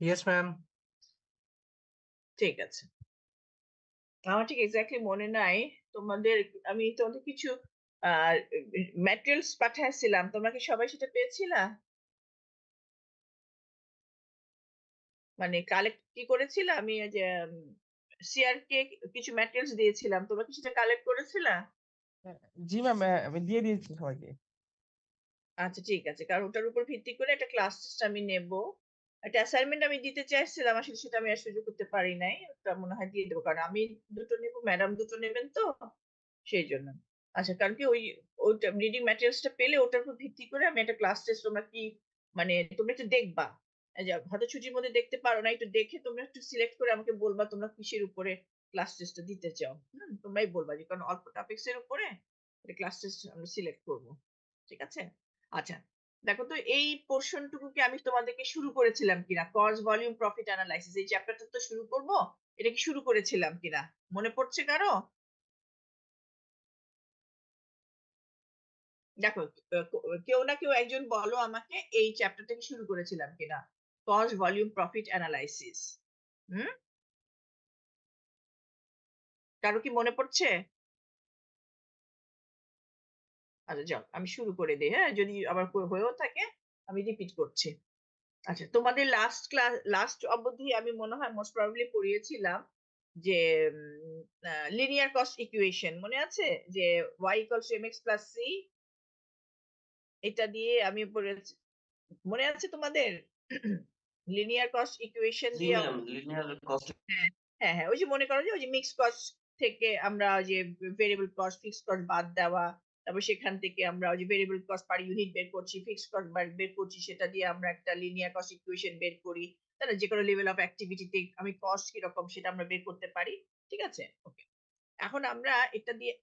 Yes ma'am. ঠিক আছে। আমার ঠিক এক্সাক্টলি মনে নাই। তোমাদের আমি তোমাদের কিছু ম্যাটেরিয়ালস পাঠাইছিলাম। তোমরা কি সবাই সেটা পেয়েছিলা? মানে কালেক্ট কি করেছিল? আমি ওই যে সিআর কে কিছু ম্যাটেরিয়ালস দিয়েছিলাম। তোমরা কি সেটা কালেক্ট করেছিলা? জি ম্যাম, আমি দিয়ে দিয়েছি সবাইকে। আচ্ছা ঠিক আছে, কারণ ওটার উপর ভিত্তি করে একটা ক্লাস টেস্ট আমি নেব। একটা অ্যাসাইনমেন্ট আমি দিতে চাইছিলাম, আসলে সেটা আমি আর সুযোগ করতে পারি নাই। ওটা মনে হয় দিয়ে দেবো, কারণ আমি দুটো নেবো, ম্যাডাম দুটো নেবেন তো, সেই জন্য। আচ্ছা, কারণ কি ওইটা রিডিং ম্যাটেরিয়ালসটা পেলে ওটার উপর ভিত্তি করে আমি একটা ক্লাস টেস্ট, তোমরা কি মানে তোমরা একটু দেখবা। এই যে হয়তো ছুটির মধ্যে দেখতে পারো না, একটু দেখে তোমরা একটু সিলেক্ট করে আমাকে বলবা তোমরা কিসের উপরে ক্লাস টেস্টটা দিতে চাও। তোমরাই বলবা, যে কারণ অল্প টপিকস এর উপরে ক্লাস টেস্ট আমরা সিলেক্ট করবো। ঠিক আছে। আচ্ছা, দেখো তো এই পোর্শনটুকু কি আমি তোমাদেরকে শুরু করেছিলাম কিনা, কজ ভলিউম প্রফিট অ্যানালাইসিস, এই চ্যাপ্টারটা তো শুরু করব। এটা কি শুরু করেছিলাম কিনা মনে পড়ছে কারো? দেখো, কেউ না কেউ একজন বলো আমাকে, এই চ্যাপ্টারটা কি শুরু করেছিলাম কিনা, কজ ভলিউম প্রফিট অ্যানালাইসিস। হুম, কারো কি মনে পড়ছে? আচ্ছা যাও, আমি শুরু করে দিই, হ্যাঁ, যদি আবার হয়েও থাকে আমি রিপিট করছি। আচ্ছা, তোমাদের লাস্ট ক্লাস, লাস্ট অবধি আমি মনে হয় মোস্ট প্রবাবলি পড়িয়েছিলাম যে লিনিয়ার কস্ট ইকুয়েশন মনে আছে, যে y equals to mx plus c, এটা দিয়ে আমি পড়েছি। মনে আছে তোমাদের? লিনিয়ার কস্ট ইকুয়েশন জি দিয়ে। Ma'am, linear cost. হ্যাঁ হ্যাঁ হ্যাঁ, ওই যে মনে করো যে ওই যে মিক্স কস্ট থেকে আমরা ওই যে ভেরিয়েবল কস্ট ফিক্সড কস্ট বাদ দেওয়া, তারপর সেখান থেকে আমরা ওই যে ভেরিয়েবল কস্ট পার ইউনিট বের করছি, ফিক্সড কস্ট বের করছি, সেটা দিয়ে আমরা একটা লিনিয়ার কস্ট ইকুয়েশন বের করি। তাহলে যে কোনো লেভেল অফ অ্যাক্টিভিটিতে আমি কস্ট কিরকম সেটা আমরা বের করতে পারি। ঠিক আছে, ওকে। এখন আমরা এটা দিয়ে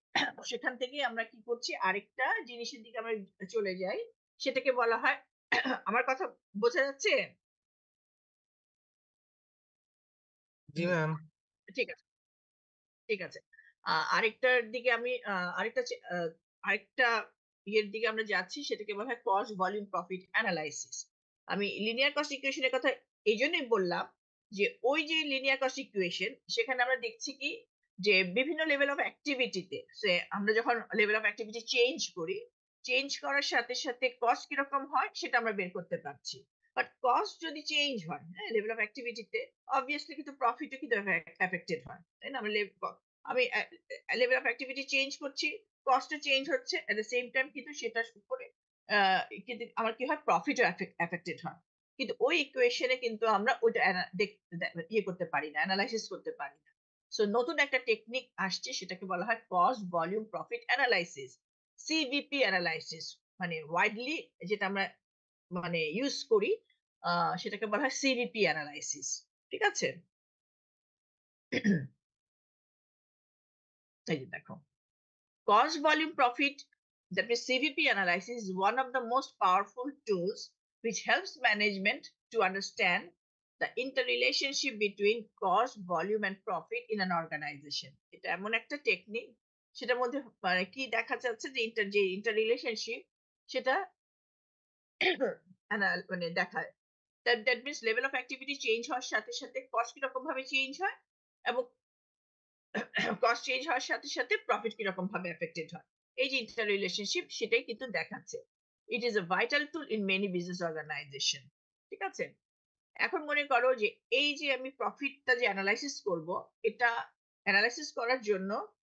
সেখান থেকে আমরা কি করছি, আরেকটা জিনিসের দিকে আমরা চলে যাই, সেটাকে বলা হয় আমার কথা বোঝা যাচ্ছে? জি ম্যাম। ঠিক আছে, ঠিক আছে। আরেকটার দিকে আমি আরেকটা ইয়ের দিকে আমরা যাচ্ছি, সেটাকে বলা হয় কস্ট ভলিউম প্রফিট অ্যানালাইসিস। আমি লিনিয়ার কস্ট ইকুয়েশনের কথা এই জন্যই বললাম, যে ওই যে লিনিয়ার কস্ট ইকুয়েশন, সেখানে আমরা দেখছি কি, যে বিভিন্ন লেভেল অফ অ্যাক্টিভিটিতে আমরা যখন লেভেল অফ অ্যাক্টিভিটি চেঞ্জ করি, চেঞ্জ করার সাথে সাথে কস্ট কিরকম হয় সেটা আমরা বের করতে পারছি। বাট কস্ট যদি চেঞ্জ হয়, হ্যাঁ, লেভেল অফ অ্যাক্টিভিটিতে, অবভিয়াসলি কিন্তু প্রফিটও কিন্তু এফেক্টেড হয়, তাই না? আমি লেভেল অফ অ্যাক্টিভিটি চেঞ্জ করছি, কস্টও চেঞ্জ হচ্ছে, এট দ্য সেম টাইম কিন্তু সেটার উপরে কিন্তু আমার কি হয়, প্রফিটও এফেক্টেড হয়। কিন্তু ওই ইকুয়েশনে কিন্তু আমরা ওইটা ইয়ে করতে পারি না, অ্যানালাইসিস করতে পারি না। সো নতুন একটা টেকনিক আসছে, সেটাকে বলা হয় cost volume profit analysis, CVP analysis. মানে ওয়াইডলি যেটা আমরা মানে ইউজ করি, সেটাকে বলা হয় সিভিপি অ্যানালাইসিস। ঠিক আছে। এই যে দেখো, cost volume profit, that is CVP analysis, is one of the most powerful tools which helps management to understand the interrelationship between cost, volume, and profit in an organization. এটা এমন একটা technique, সেটার মধ্যে মানে কি দেখা যাচ্ছে, যে ইন্টার রিলেশনশিপ, সেটা মানে দেখায়। That means level of activity change হওয়ার সাথে সাথে কস্ট কিরকম ভাবে চেঞ্জ হয়, এবং কস্ট চেঞ্জ হওয়ার সাথে সাথে প্রফিট কিরকম ভাবে এফেক্টেড হয়। এই যে ইন্টার রিলেশনশিপ, সেটাই কিন্তু দেখাচ্ছে। It is a vital tool in many business organization. ঠিক আছে। এখন মনে করো যে এই যে আমি প্রফিটটা যে অ্যানালাইসিস করব, এটা অ্যানালাইসিস করার জন্য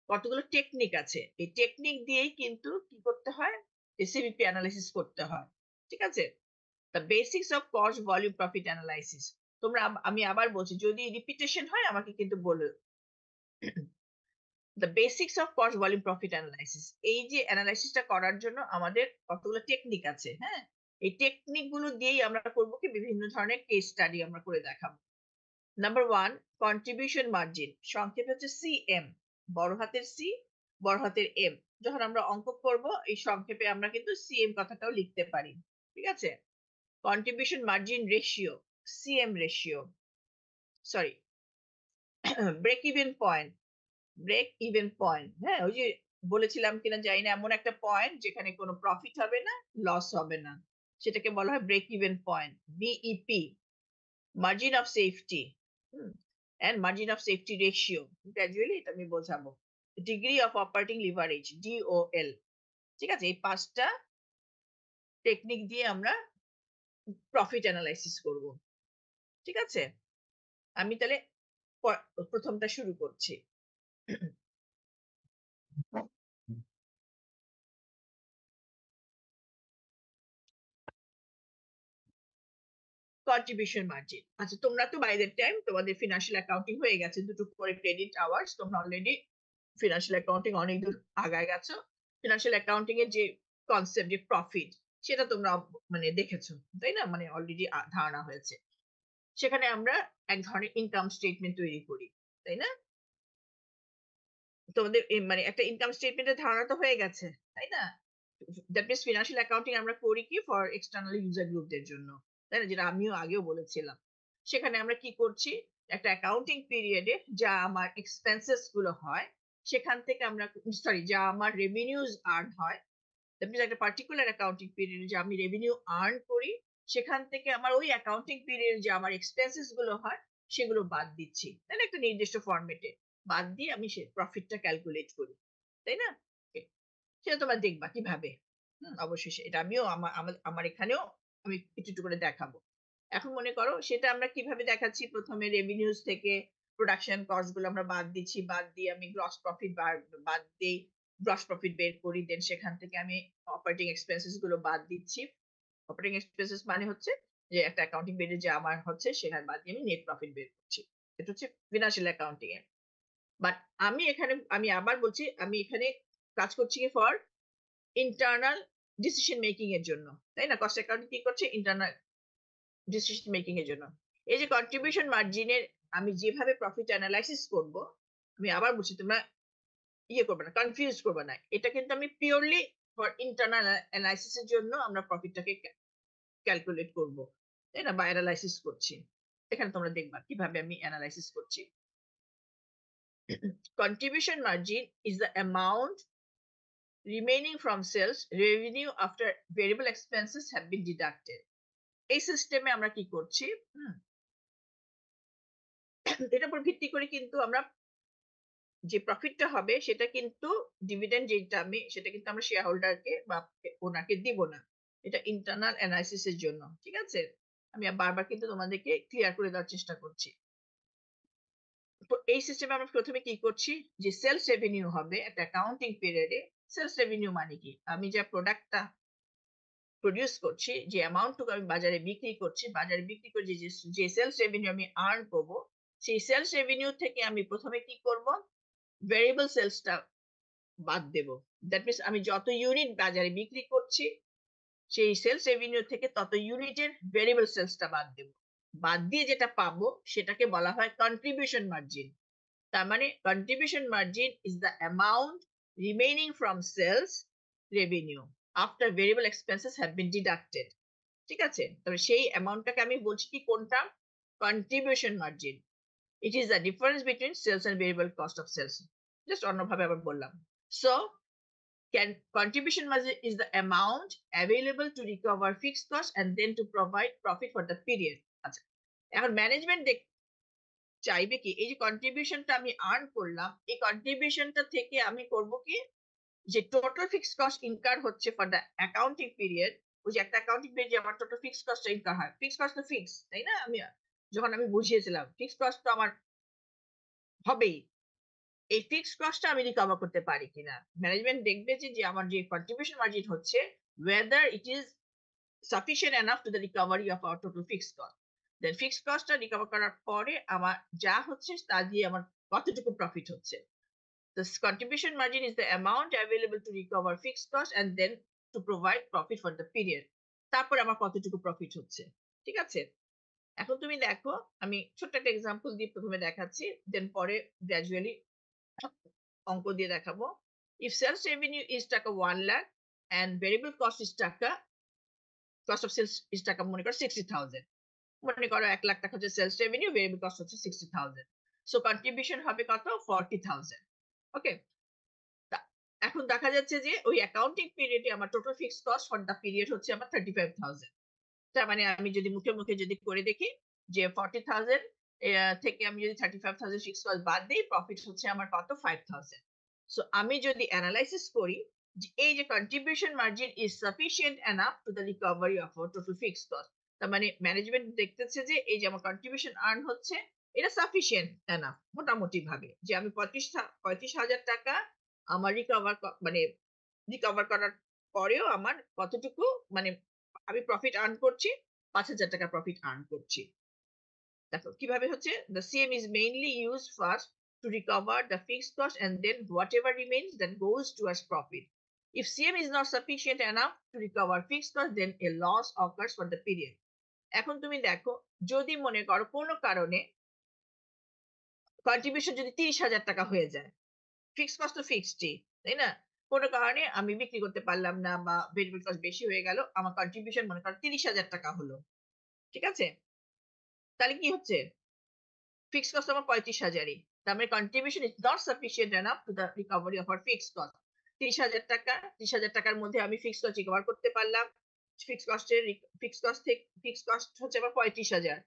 কতগুলো টেকনিক আছে। এই টেকনিক দিয়েই কিন্তু কি করতে হয়, সিভিপি অ্যানালাইসিস করতে হয়। ঠিক আছে। The basics of cost volume profit analysis. তোমরা আমি আবার বলছি, যদি রিপিটেশন হয় আমাকে কিন্তু বলো। The basics of cost volume profit analysis, এই যে অ্যানালাইসিসটা করার জন্য আমাদের কতগুলো টেকনিক আছে, হ্যাঁ। এই টেকনিক গুলো দিয়েই আমরা করবো কি, বিভিন্ন ধরনের কেস স্টাডি আমরা করে দেখাবো। নাম্বার ওয়ান, কন্ট্রিবিউশন মার্জিন, সংক্ষেপে হচ্ছে সিএম। বড় হাতের সি, বড় হাতের এম। যখন আমরা অঙ্ক করব, এই সংক্ষেপে আমরা কিন্তু সিএম কথাটাও লিখতে পারি। ঠিক আছে। Contribution margin ratio, CM ratio, sorry, break even point, break even point, হ্যাঁ, ওই যে বলেছিলাম কিনা জানি না, এমন একটা পয়েন্ট যেখানে কোনো প্রফিট হবে না, লস হবে না, সেটাকে বলা হয় break even point, BEP. Margin of safety and margin of safety ratio gradually এটা আমি বোঝাবো degree of operating leverage DOL ঠিক আছে এই পাঁচটা টেকনিক দিয়ে আমরা প্রফিট অ্যানালাইসিস করব ঠিক আছে আমি তাহলে প্রথমটা শুরু করছি কন্ট্রিবিউশন মার্জিন আচ্ছা তোমরা তো বাই দ্য টাইম তোমাদের ফিনান্সিয়াল অ্যাকাউন্টিং হয়ে গেছে দুটো করে ক্রেডিট আওয়ার্স তোমরা অলরেডি ফিনান্সিয়াল অ্যাকাউন্টিং অনেক দূর আগায় গেছো ফিনান্সিয়াল অ্যাকাউন্টিং এর যে কনসেপ্ট যে প্রফিট সেটা তোমরা মানে দেখেছো তাই না মানে অলরেডি ধারণা হয়েছে সেখানে আমরা এক ধরনের ইনকাম স্টেটমেন্ট তৈরি করি তাই না তোমাদের মানে একটা ইনকাম স্টেটমেন্টের ধারণা তো হয়ে গেছে তাই না দ্যাট মিনস ফিনান্সিয়াল অ্যাকাউন্টিং আমরা করি কি ফর এক্সটার্নাল ইউজার গ্রুপদের জন্য তাই না যেটা আমিও আগেও বলেছিলাম সেখানে আমরা কি করছি একটা অ্যাকাউন্টিং পিরিয়ডে যা আমার এক্সপেন্সেস গুলো হয় সেখান থেকে আমরা সরি যা আমার রেভিনিউজ আর্ন হয় দ্যাট মিনস একটা পার্টিকুলার অ্যাকাউন্টিং পিরিয়ডে যে আমি রেভিনিউ আর্ন করি সেখান থেকে আমার ওই অ্যাকাউন্টিং পিরিয়ডে যে আমার এক্সপেন্সেস গুলো হয় সেগুলো বাদ দিচ্ছি তাই না একটা নির্দিষ্ট ফরম্যাটে বাদ দিয়ে আমি সে প্রফিটটা ক্যালকুলেট করি তাই না সেটা তোমরা দেখবা কিভাবে অবশ্যই এটা আমিও আমার এখানেও আমি একটু একটু করে দেখাবো এখন মনে করো সেটা আমরা কিভাবে দেখাচ্ছি প্রথমে রেভিনিউজ থেকে প্রোডাকশন কস্ট গুলো আমরা বাদ দিচ্ছি বাদ দিয়ে আমি গ্রস প্রফিট বাদ দিই গ্রস প্রফিট বের করি দেন সেখান থেকে আমি অপারেটিং এক্সপেন্সেস গুলো বাদ দিচ্ছি অপারেটিং এক্সপেন্সেস মানে হচ্ছে যে একটা অ্যাকাউন্টিং বেড়ে যে আমার হচ্ছে সেখানে বাদ দিয়ে আমি নেট প্রফিট বের করছি এটা হচ্ছে ফিনান্সিয়াল অ্যাকাউন্টিং এর বাট আমি আবার বলছি আমি এখানে কাজ করছি ফর ইন্টারনাল ডিসিশন মেকিং এর জন্য তাই না কস্ট অ্যাকাউন্টিং কি করছে ইন্টারনাল ডিসিশন মেকিং এর জন্য এই যে কন্ট্রিবিউশন মার্জিনের আমি যেভাবে প্রফিট অ্যানালাইসিস করব আমি আবার বলছি তোমরা করবে না কনফিউজ করবে না এটা কিন্তু আমি পিওরলি ফর ইন্টারনাল অ্যানালাইসিস এর জন্য আমরা প্রফিটটাকে ক্যালকুলেট করব তাই না বা অ্যানালাইসিস করছি এখানে তোমরা দেখবা কিভাবে আমি অ্যানালাইসিস করছি contribution margin is the amount remaining from sales revenue after variable expenses have been deducted এই সিস্টেমে আমরা কি করছি এটার উপর ভিত্তি করে কিন্তু আমরা যে প্রফিটটা হবে সেটা কিন্তু ডিভিডেন্ড যেটা আমি সেটা কিন্তু আমরা শেয়ার হোল্ডারকে বা ওনাকে দিব না এটা ইন্টারনাল অ্যানালাইসিস এর জন্য ঠিক আছে আমি বারবার কিন্তু তোমাদেরকে ক্লিয়ার করে দেওয়ার চেষ্টা করছি তো এই সিস্টেমে আমরা প্রথমে কি করছি যে সেলস রেভিনিউ হবে একটা অ্যাকাউন্টিং পিরিয়ডে সেলস রেভিনিউ মানে কি আমি যে প্রোডাক্টটা প্রডিউস করছি যে অ্যামাউন্টটুকু আমি বাজারে বিক্রি করছি বাজারে বিক্রি করে যে সেলস রেভিনিউ আমি আর্ন করব সেই সেলস রেভিনিউ থেকে আমি প্রথমে কি করব ভেরিয়েবল সেলসটা বাদ দেব দ্যাট মিনস আমি যত ইউনিট বাজারে বিক্রি করছি সেই সেলস রেভিনিউ থেকে তত ইউনিটের ভেরিয়েবল সেলসটা বাদ দেব বাদ দিয়ে যেটা পাবো সেটাকে বলা হয় কন্ট্রিবিউশন মার্জিন তার মানে contribution margin is the amount remaining from sales revenue after variable expenses have been deducted ঠিক আছে তবে সেই অ্যামাউন্টটাকে আমি বলছি কি কোনটা contribution margin it is the difference between sales and variable cost of sales just অন্যভাবে আবার বললাম so contribution margin is the amount available to recover fixed cost and then to provide profit for the period আচ্ছা এখন management চাইবে কি এই যে কন্ট্রিবিউশনটা আমি আর্ন করলাম এই কন্ট্রিবিউশনটা থেকে আমি করব কি যে টোটাল ফিক্সড কস্ট ইনকার হচ্ছে ফর দ্য অ্যাকাউন্টিং পিরিয়ড ওই যে একটা অ্যাকাউন্টিং পিরিয়ড আমার টোটাল ফিক্সড কস্ট ইনকার হয় ফিক্সড কস্ট তো ফিক্স তাই না আমি যখন আমি বুঝিয়েছিলাম ফিক্সড কস্ট তো আমার হবেই এই ফিক্সড কস্টটা আমি রিকভার করতে পারি কিনা ম্যানেজমেন্ট দেখবে যে আমার যে কন্ট্রিবিউশন মার্জিন হচ্ছে whether it is sufficient enough to the recovery of our total fixed cost then fixed কস্টটা রিকভার করার পরে আমার যা হচ্ছে তা দিয়ে আমার কতটুকু প্রফিট হচ্ছে the contribution margin is the amount available to recover fixed cost and then to provide profit for the period তারপর আমার কতটুকু প্রফিট হচ্ছে ঠিক আছে এখন তুমি দেখো আমি ছোট্ট একটা এক্সাম্পল দিয়ে প্রথমে দেখাচ্ছি দেন পরে গ্র্যাজুয়ালি অঙ্ক দিয়ে দেখাবো if sales revenue is টাকা 1 lakh and variable cost is টাকা cost of sales is টাকা মনে করো 60,000 মনে করো 1 লাখ টাকা হচ্ছে সেলস রেভিনিউ ভেরিয়েবল কস্ট হচ্ছে 60,000 সো কন্ট্রিবিউশন হবে কত 40,000 ওকে এখন দেখা যাচ্ছে যে ওই অ্যাকাউন্টিং পিরিয়ডে আমার total fixed cost for the period হচ্ছে আমার 35,000 তার মানে আমি যদি মুখে মুখে যদি করে দেখি যে 40,000 থেকে আমি যদি 35,000 ফিক্সড কস্ট বাদ দিই, প্রফিট হচ্ছে আমার কত? 5,000। সো আমি যদি এনালাইসিস করি যে এই যে contribution margin is sufficient enough to the recovery of our total fixed cost. তার মানে ম্যানেজমেন্ট দেখতেছে যে এই যে আমার কন্ট্রিবিউশন আর্ন হচ্ছে, এটা সাফিসিয়েন্ট এনাফ মোটামুটি ভাবে, যে আমি 35,000 টাকা আমার মানে রিকভার করার পরেও আমার কতটুকু, মানে আমি প্রফিট আর্ন করছি, 5,000 টাকা প্রফিট আর্ন করছি। দেখো কিভাবে হচ্ছে, the CM is mainly used first to recover the fixed cost and then whatever remains that goes towards profit. If CM is not sufficient enough to recover fixed cost, then a loss occurs for the period. এখন তুমি দেখো, যদি মনে করো কোনো কারণে contribution যদি 30,000 টাকা হয়ে যায়, ফিক্সড কস্ট তো ফিক্সডই, তাই না? কোনো কারণে আমি বিক্রি করতে পারলাম না বা ভেরিয়েবল কস্ট বেশি হয়ে গেল, আমার কন্ট্রিবিউশন মনে করো 30,000 টাকা হলো। ঠিক আছে? তাহলে কি হচ্ছে? ফিক্সড কস্ট আমার 35,000ই। তার মানে contribution is not sufficient enough to the recovery of our fixed cost. 30,000 টাকা, 30,000 টাকার মধ্যে আমি ফিক্সড কস্ট রিকভার করতে পারলাম। ফিক্সড কস্ট হচ্ছে আমার 35,000।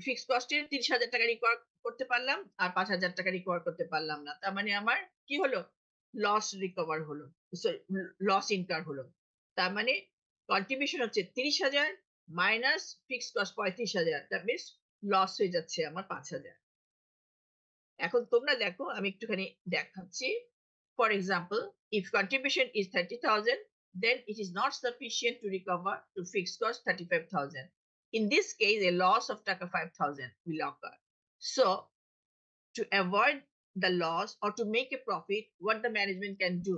ফিক্সড কস্টের 30,000 টাকা রিকভার করতে পারলাম আর 5,000 টাকা রিকভার করতে পারলাম না। তার মানে আমার কি হলো? লস রিকভার হলো। সরি, লস ইনকার হলো। তার মানে কন্ট্রিবিউশন হচ্ছে 30,000 minus fixed cost 35,000, that means loss হয়ে যাচ্ছে আমার 5,000। এখন তোমরা দেখো আমি একটুখানি দেখাচ্ছি। For example, if contribution is 30,000, then it is not sufficient to recover to fixed cost 35,000. In this case, a loss of taka 5,000 will occur. So, to avoid the loss or to make a profit, what the management can do?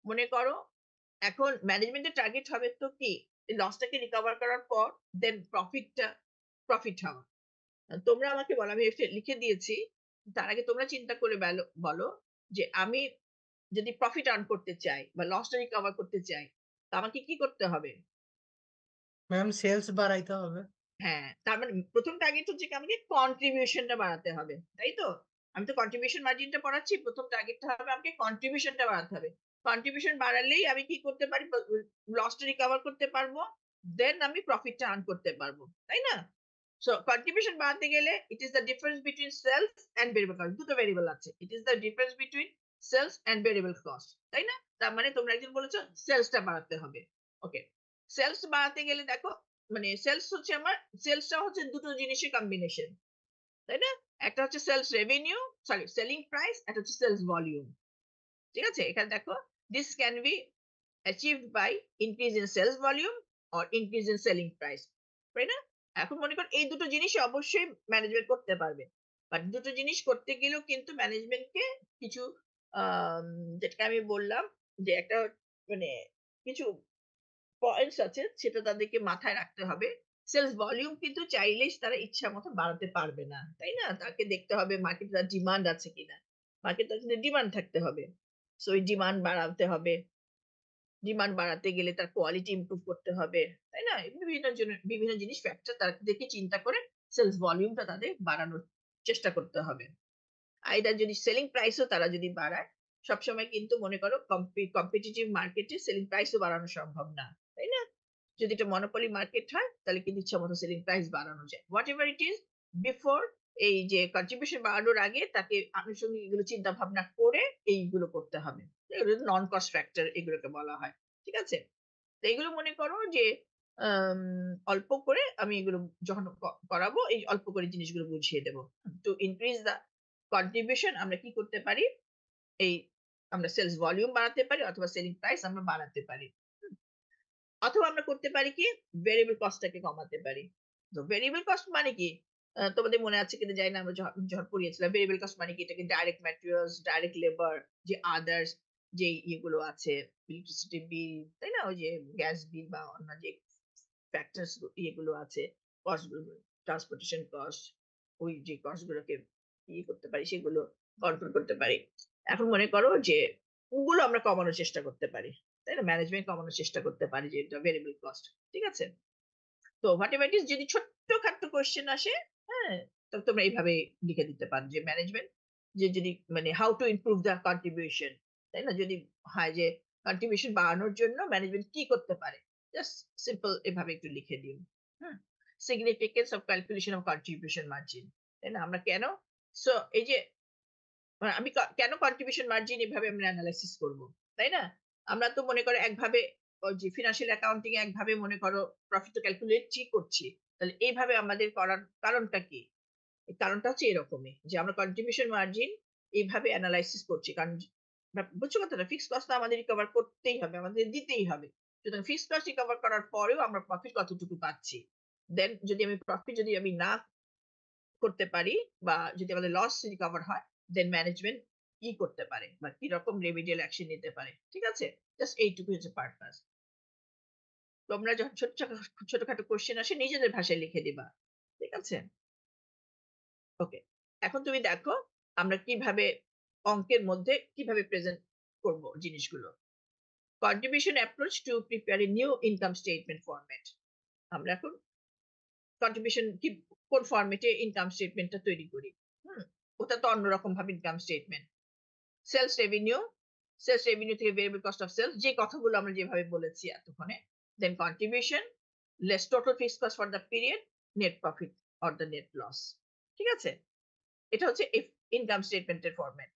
মনে করো এখন ম্যানেজমেন্টের target হবে তো কি, লসটাকে recover করার পর দেন profit হওয়া। তোমরা আমাকে বলো, আমি লিখে দিয়েছি। তার আগে তোমরা চিন্তা করে বলো যে আমি যদি প্রফিট আর্ন করতে চাই বা লসটা রিকভার করতে চাই, তো আমাকে কি করতে হবে? ম্যাম সেলস বাড়াইতে হবে। হ্যাঁ, তার মানে প্রথম টার্গেট হচ্ছে কি, আমাকে কন্ট্রিবিউশনটা বাড়াতে হবে, তাই তো? আমি তো কন্ট্রিবিউশন মার্জিনটা পড়াচ্ছি, প্রথম টার্গেটটা হবে আমাকে কন্ট্রিবিউশনটা বাড়াতে হবে। কন্ট্রিবিউশন বাড়ালেই আমি কি করতে পারি? লসটা রিকভার করতে পারবো, দেন আমি প্রফিটটা আর্ন করতে পারবো, তাই না? সো কন্ট্রিবিউশন বাড়াতে গেলে it is the difference between sales and variable cost. দুটো ভেরিয়েবল আছে, it is the difference between sales and variable cost, তাই না? তার মানে তোমরা একজন বলেছো সেলসটা বাড়াতে হবে। ওকে, সেলস বাড়াতে গেলে দেখো, মানে সেলসটা হচ্ছে দুটো জিনিসের কম্বিনেশন, তাই না? একটা হচ্ছে sales revenue, sorry selling price, একটা হচ্ছে সেলস ভলিউম। ঠিক আছে? এখানে দেখো, this can be achieved by increase in sales volume or increase in selling price, তাই না? এখন মনে কর এই দুটো জিনিস অবশ্যই ম্যানেজমেন্ট করতে পারবে, বাট দুটো জিনিস করতে গেলেও কিন্তু ম্যানেজমেন্টকে কিছু আম, যেটাকে আমি বললাম যে একটা, মানে কিছু পয়েন্টস আছে সেটা তাদেরকে মাথায় রাখতে হবে। সেলস ভলিউম কিন্তু চাইলেই তারা ইচ্ছা মতো বাড়াতে পারবে না, তাই না? তাকে দেখতে হবে মার্কেটে তার ডিমান্ড আছে কিনা। মার্কেটে কিন্তু ডিমান্ড থাকতে হবে। সো ওই ডিমান্ড বাড়াতে হবে। ডিমান্ড বাড়াতে গেলে তার কোয়ালিটি ইমপ্রুভ করতে হবে, তাই না? বিভিন্ন জিনিস ফ্যাক্টর তাদেরকে চিন্তা করে সেলস ভলিউমটা তাদের বাড়ানোর চেষ্টা করতে হবে। আইদার যদি সেলিং প্রাইসও তারা যদি বাড়ায়, সবসময় কিন্তু মনে করো কম্পিটিটিভ মার্কেটে সেলিং প্রাইসও বাড়ানো সম্ভব না, তাই না? যদি এটা মনোপলি মার্কেট হয় তাহলে কিন্তু ইচ্ছা মতো সেলিং প্রাইস বাড়ানো যায়। What ever it is, before এই যে কন্ট্রিবিউশন বাড়ানোর আগে তাকে আনুষঙ্গিক এগুলো চিন্তা ভাবনা করে এইগুলো করতে হবে। এগুলো নন কস্ট ফ্যাক্টর এগুলোকে বলা হয়। ঠিক আছে? তো এগুলো মনে করো যে আম, অল্প করে আমি এগুলো যখন করাবো, এই অল্প করে জিনিসগুলো বুঝিয়ে দেবো। টু ইনক্রিজ দা কন্ট্রিবিউশন আমরা কি করতে পারি? এই আমরা সেলস ভলিউম বাড়াতে পারি অথবা সেলিং প্রাইস আমরা বাড়াতে পারি। অথবা আমরা করতে পারি কি, ভেরিয়েবল কস্টটাকে কমাতে পারি। তো ভেরিয়েবল কস্ট মানে কি? তোমাদের মনে আছে কিনা জানি না, আমরা যখন পড়িয়েছিলাম ভেরিয়েবল কস্ট মানে কি, এটাকে ডাইরেক্ট ম্যাটেরিয়ালস, ডাইরেক্ট লেবার, যে আদার্স যে ইয়েগুলো আছে, ইলেকট্রিসিটি বিল, তাই না? ওই যে গ্যাস বিল বা অন্য যে ফ্যাক্টরস ইয়েগুলো আছে, কস্ট গুলো, ট্রান্সপোর্টেশন কস্ট, ওই যে কস্ট গুলোকে ইয়ে করতে পারি, সেগুলো কন্ট্রোল করতে পারি। এখন মনে করো যে ওগুলো আমরা কমানোর চেষ্টা করতে পারি, তাই না? ম্যানেজমেন্ট কমানোর চেষ্টা করতে পারি যে এটা ভেরিয়েবল কস্ট। ঠিক আছে? তো হোয়াটএভার ইট ইজ, যদি ছোট্টখাট্ট কোশ্চেন আসে, হ্যাঁ, তবে তোমরা এইভাবে লিখে দিতে পারো যে ম্যানেজমেন্ট, যে যদি মানে how to improve the contribution, তাই না? যদি হয় যে কন্ট্রিবিউশন বাড়ানোর জন্য ম্যানেজমেন্ট কি করতে পারে, জাস্ট সিম্পল এভাবে একটু লিখে দিও। হ্যাঁ, significance of calculation of contribution margin. তাই না? আমরা কেন সো এই যে আমি কেন কন্ট্রিবিউশন মার্জিন এভাবে আমরা এনালাইসিস করব? তাই না? আমরা তো মনে করো একভাবে ওই যে ফিন্যান্সিয়াল অ্যাকাউন্টিং এ একভাবে মনে করো প্রফিট তো ক্যালকুলেটই করছি। তাহলে এইভাবে আমাদের করার কারণটা কি? এর কারণটা হচ্ছে এরকমই যে আমরা কন্ট্রিবিউশন মার্জিন এইভাবে এনালাইসিস করছি। কারণ বুঝছো কথাটা? ফিক্সড কস্ট তো আমাদের রিকভার করতেই হবে, আমাদের দিতেই হবে। সুতরাং ফিক্সড কস্ট রিকভার করার পরেও আমরা প্রফিট কতটুকু পাচ্ছি। দেন যদি আমি প্রফিট যদি আমি না করতে পারি বা যদি আমাদের লস রিকভার হয়, দেন ম্যানেজমেন্ট কি করতে পারে বা কি রকম রেমিডিয়াল অ্যাকশন নিতে পারে। ঠিক আছে? জাস্ট এইটুকুই হচ্ছে পারপাস। তোমরা যখন ছোটখাটো কোয়েশ্চেন আসে নিজেদের ভাষায় লিখে দিবা। ঠিক আছে? ওকে। এখন তুমি দেখো আমরা কিভাবে অঙ্কের মধ্যে কিভাবে প্রেজেন্ট করব জিনিসগুলো। Contribution approach to prepare a new income statement format. আমরা এখন কন্ট্রিবিউশন কোন ফরম্যাটে ইনকাম স্টেটমেন্টটা তৈরি করি। হুম? ওটা তো অন্যরকম ভাবে income statement. Sales revenue, sales revenue থেকে ভেরিয়েবল কস্ট অফ সেলস যে কথাগুলো আমরা যেভাবে বলেছি এতক্ষণে। Then contribution, less total fixed cost for the period, net profit or the net loss. ঠিক আছে? এটা হচ্ছে ইনকাম স্টেটমেন্টের format.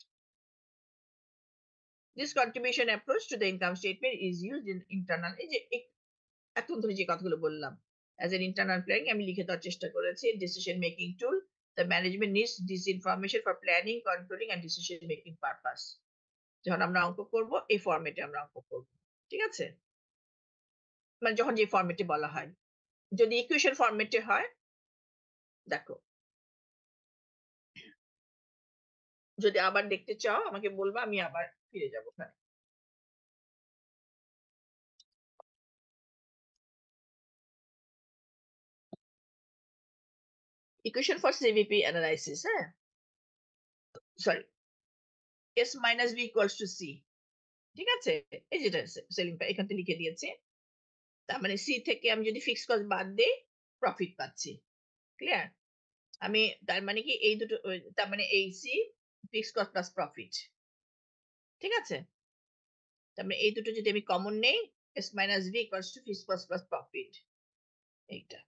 This contribution approach to the income statement is used in internal এই যে এখন ধরে যে কথাগুলো বললাম as an internal planning আমি লিখে দেওয়ার চেষ্টা করেছি decision making tool. The management needs this information for planning, controlling and decision making purpose. যখন আমরা অঙ্ক করব এই ফরম্যাটে আমরা অঙ্ক করব। ঠিক আছে? মানে যখন যে ফরম্যাটে বলা হয়। যদি ইকুয়েশন ফরম্যাটে হয় দেখো, যদি আবার দেখতে চাও আমাকে বলবা আমি আবার ফিরে যাব ওখানে। ইকুয়েশন ফর সিভিপি অ্যানালাইসিস, হ্যাঁ? Sorry, S minus B equals to C. ঠিক আছে? এই যেটা সেলিং এখান থেকে লিখে দিয়েছি। তার মানে সি থেকে আমি যদি ফিক্সড কস্ট বাদ দেই, প্রফিট পাচ্ছি। ক্লিয়ার? আমি তার মানে কি এই দুটো তার মানে এই C fixed cost plus profit. ঠিক আছে? তার মানে এই দুটো যদি আমি কমন নেই, S minus V equals to fixed cost plus profit. এইটা।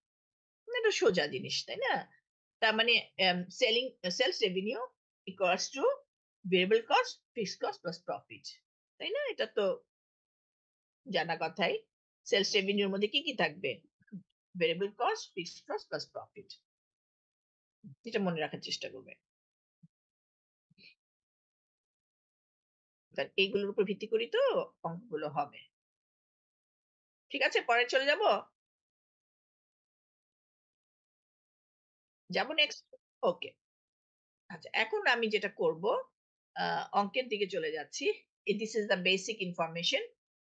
এটা সোজা জিনিস, তাই না? তার মানে selling sales revenue equals to variable cost, fixed cost plus profit. তাই না? এটা তো জানা কথাই। সেলস রেভিনিউর মধ্যে কি থাকবে? Variable cost, fixed cost plus profit. এটা মনে রাখার চেষ্টা করবে। কারণ এইগুলোর উপর ভিত্তি করেই তো অঙ্কগুলো হবে। ঠিক আছে? পরে চলে যাব? যাব নেক্সট? ওকে। আচ্ছা, এখন আমি যেটা করব আ অঙ্কের দিকে চলে যাচ্ছি। This is the basic information.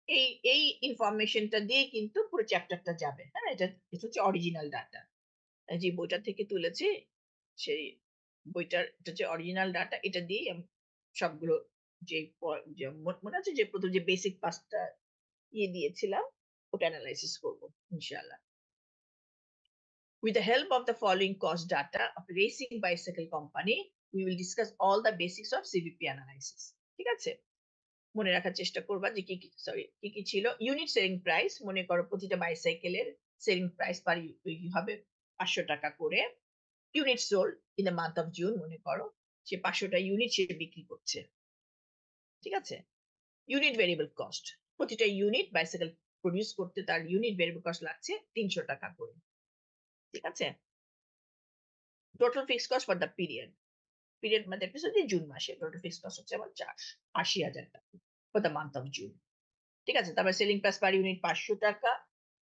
এই এই ইনফরমেশনটা দিয়ে কিন্তু পুরো চ্যাপ্টারটা যাবে। হ্যাঁ? এটা হচ্ছে অরিজিনাল ডাটা। যে বইটা থেকে তুলেছি সেই বইটার এটা হচ্ছে অরিজিনাল ডাটা। এটা দিয়েই আমি সবগুলো যে যে মনে আছে যে ১ম যে বেসিক ৫ টা দিয়েছিলাম ওটা এনালাইসিস করব ইনশাআল্লাহ। With the help of the following cost data of a racing bicycle company, we will discuss all the basics of CVP analysis. ঠিক আছে? মনে রাখার চেষ্টা করবা যে কি ছিল? ইউনিট সেলিং প্রাইস মনে করো প্রতিটা বাইসাইকেলের সেলিং প্রাইস পার হবে ৳৫০০ করে। Unit sold in the month of June মনে করো সে ৫০০ টা ইউনিট সে বিক্রি করছে। ঠিক আছে? ইউনিট ভেরিয়েবল কস্ট প্রতিটা ইউনিট বাইসাইকেল প্রোডিউস করতে তার ইউনিট ভেরিয়েবল কস্ট লাগছে ৳৩০০ করে। ঠিক আছে? Total fixed cost for the period. Period মানে হচ্ছে জুন মাসে। টোটাল ফিক্সড কস্ট হচ্ছে আমার ৳৮০,০০০ for the month of June. ঠিক আছে? তারপর selling price per unit ৳৫০০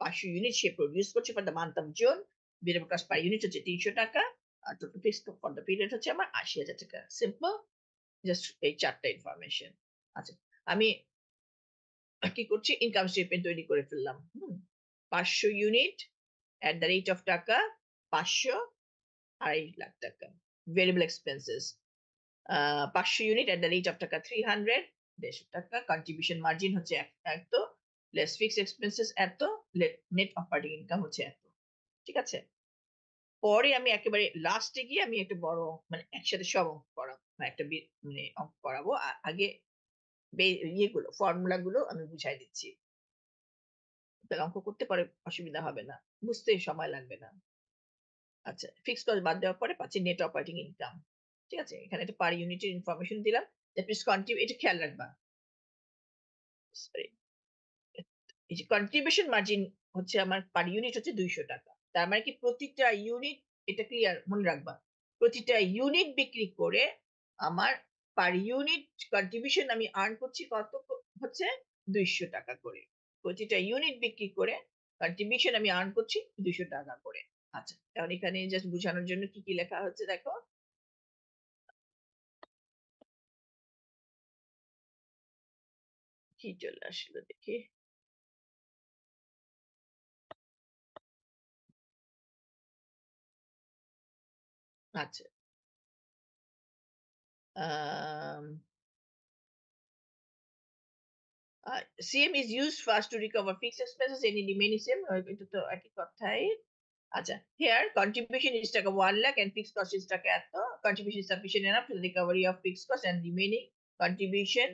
৫০০ unit সে প্রোডিউস করছে for the month of June. Variable cost per unit হচ্ছে ৳৩০০ আর total fixed for the period হচ্ছে আমার ৳৮০,০০০। সিম্পল জাস্ট এই ৪ টা ইনফরমেশন। আচ্ছা, আমি কি করছি ইনকাম স্টেটমেন্ট তৈরি করে ফেললাম। হুম? ৫০০ unit at the rate of টাকা ৫০০ ৳২.৫ lakh. Variable expenses ৫০০ unit at the rate of টাকা ৩০০ ৳১৫০ কন্ট্রিবিউশন মার্জিন হচ্ছে এত, লেস ফিক্সড এক্সপেন্সেস এত, নেট অপারেটিং ইনকাম হচ্ছে এত। ঠিক আছে? পরে আমি একেবারে লাস্টে গিয়ে আমি একটা বড় মানে একসাথে সব অঙ্ক করাবো। বা একটা মানে অঙ্ক করাবো। আগে ইয়েগুলো ফর্মুলা গুলো আমি বুঝাই দিচ্ছি। তাহলে অঙ্ক করতে পারে অসুবিধা হবে না। বুঝতে সময় লাগবে না। আচ্ছা, ফিক্সড কস্ট বাদ দেওয়ার পরে পাচ্ছি নেট অপারেটিং ইনকাম। ঠিক আছে? এখানে একটা পার ইউনিটের ইনফরমেশন দিলাম। দ্যাট মিনস এটা খেয়াল রাখবা। সরি। এই যে কন্ট্রিবিউশন মার্জিন হচ্ছে আমার পার ইউনিট হচ্ছে ৳২০০। তার মানে কি প্রতিটা ইউনিট এটা ক্লিয়ার মনে রাখবা। প্রতিটা ইউনিট বিক্রি করে আমার পার ইউনিট কন্ট্রিবিউশন আমি আর্ন করছি কত হচ্ছে ৳২০০ করে। প্রতিটা ইউনিট বিক্রি করে কন্ট্রিবিউশন আমি আর্ন করছি ৳২০০ করে। আচ্ছা, এখন এখানে জাস্ট বুঝানোর জন্য কি লেখা হচ্ছে দেখো। কি চলে আসলো দেখি। আচ্ছা। আম CM is used first to recover fixed expenses, any remaining CM এটা তো একই কথাই। আচ্ছা, here contribution is টাকা 1 lakh and fixed cost is টাকা এত। Contribution is sufficient enough to the recovery of fixed cost and remaining contribution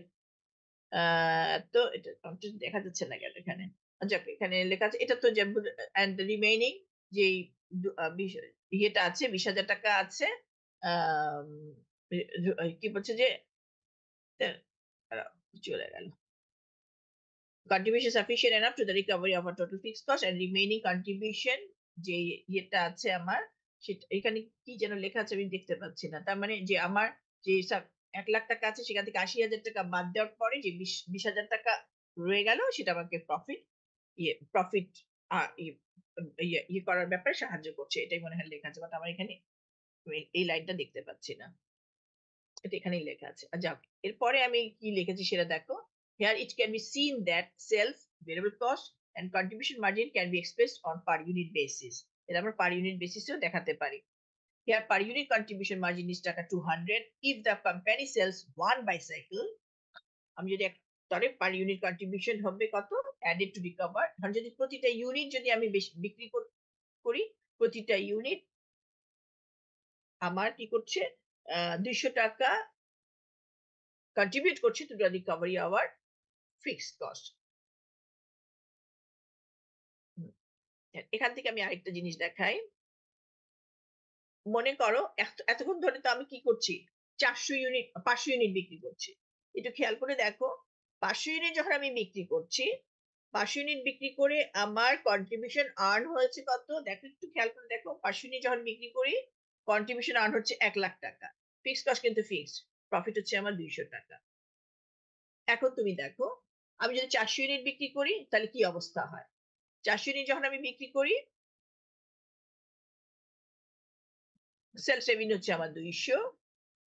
তো এটা দেখা যাচ্ছে না কেন এখানে? যাক এখানে লেখা আছে এটা তো and the remaining যেই দু আ বিশ ইয়েটা আছে ৳২০,০০০ আছে। আম এ কি বলছে যে আ দাঁড়াও চলে গেল। Contribution sufficient enough to the recovery of our total fixed cost and remaining contribution যে ইয়েটা আছে আমার সেটা এখানে কি যেন লেখা আছে আমি দেখতে পাচ্ছি না। তার মানে যে আমার যে ৳১,০০,০০০ আছে সেখান থেকে ৳৮০,০০০ বাদ দেওয়ার পরে যে ৳২০,০০০ রয়ে গেল সেটা আমাকে প্রফিট আ ই ইয়ে করার ব্যাপারে সাহায্য করছে। এটাই মনে হয় লেখা আছে। বাট আমার এখানে এই লাইনটা দেখতে পাচ্ছি না। এটা এখানেই লেখা আছে। যাক এরপরে আমি কি লিখেছি সেটা দেখো। Here it can be seen that sales, variable cost and contribution margin can be expressed on per unit basis. এটা আমরা per unit basis এও দেখাতে পারি। Here per unit contribution margin is টাকা 200 if the company sells 1 bicycle. আমি যদি তাহলে per unit contribution হবে কত? Added to recover। এখন যদি প্রতিটা ইউনিট যদি আমি বিক্রি করি, প্রতিটা ইউনিট আমার কি করছে? ৳২০০ কন্ট্রিবিউট করছে to the recovery our fixed cost. হুম, এখান থেকে আমি আরেকটা জিনিস দেখাই। মনে করো এতক্ষণ ধরে তো আমি কি করছি? ৪০০ ইউনিট ৫০০ ইউনিট বিক্রি করছি। একটু খেয়াল করে দেখো ৫০০ ইউনিট যখন আমি বিক্রি করছি, ৫০০ ইউনিট বিক্রি করে আমার কন্ট্রিবিউশন আর্ন হয়েছে কত? দেখো একটু খেয়াল করে দেখো ৫০০ ইউনিট যখন বিক্রি করি কন্ট্রিবিউশন আর্ন হচ্ছে ৳১,০০,০০০। ফিক্সড কস্ট কিন্তু ফিক্সড। প্রফিট হচ্ছে আমার ৳২০০। এখন তুমি দেখো আমি যদি ৪০০ ইউনিট বিক্রি করি তাহলে কি অবস্থা হয়? ৪০০ ইউনিট যখন আমি বিক্রি করি সেলস রেভিনিউ হচ্ছে আমার ২০০,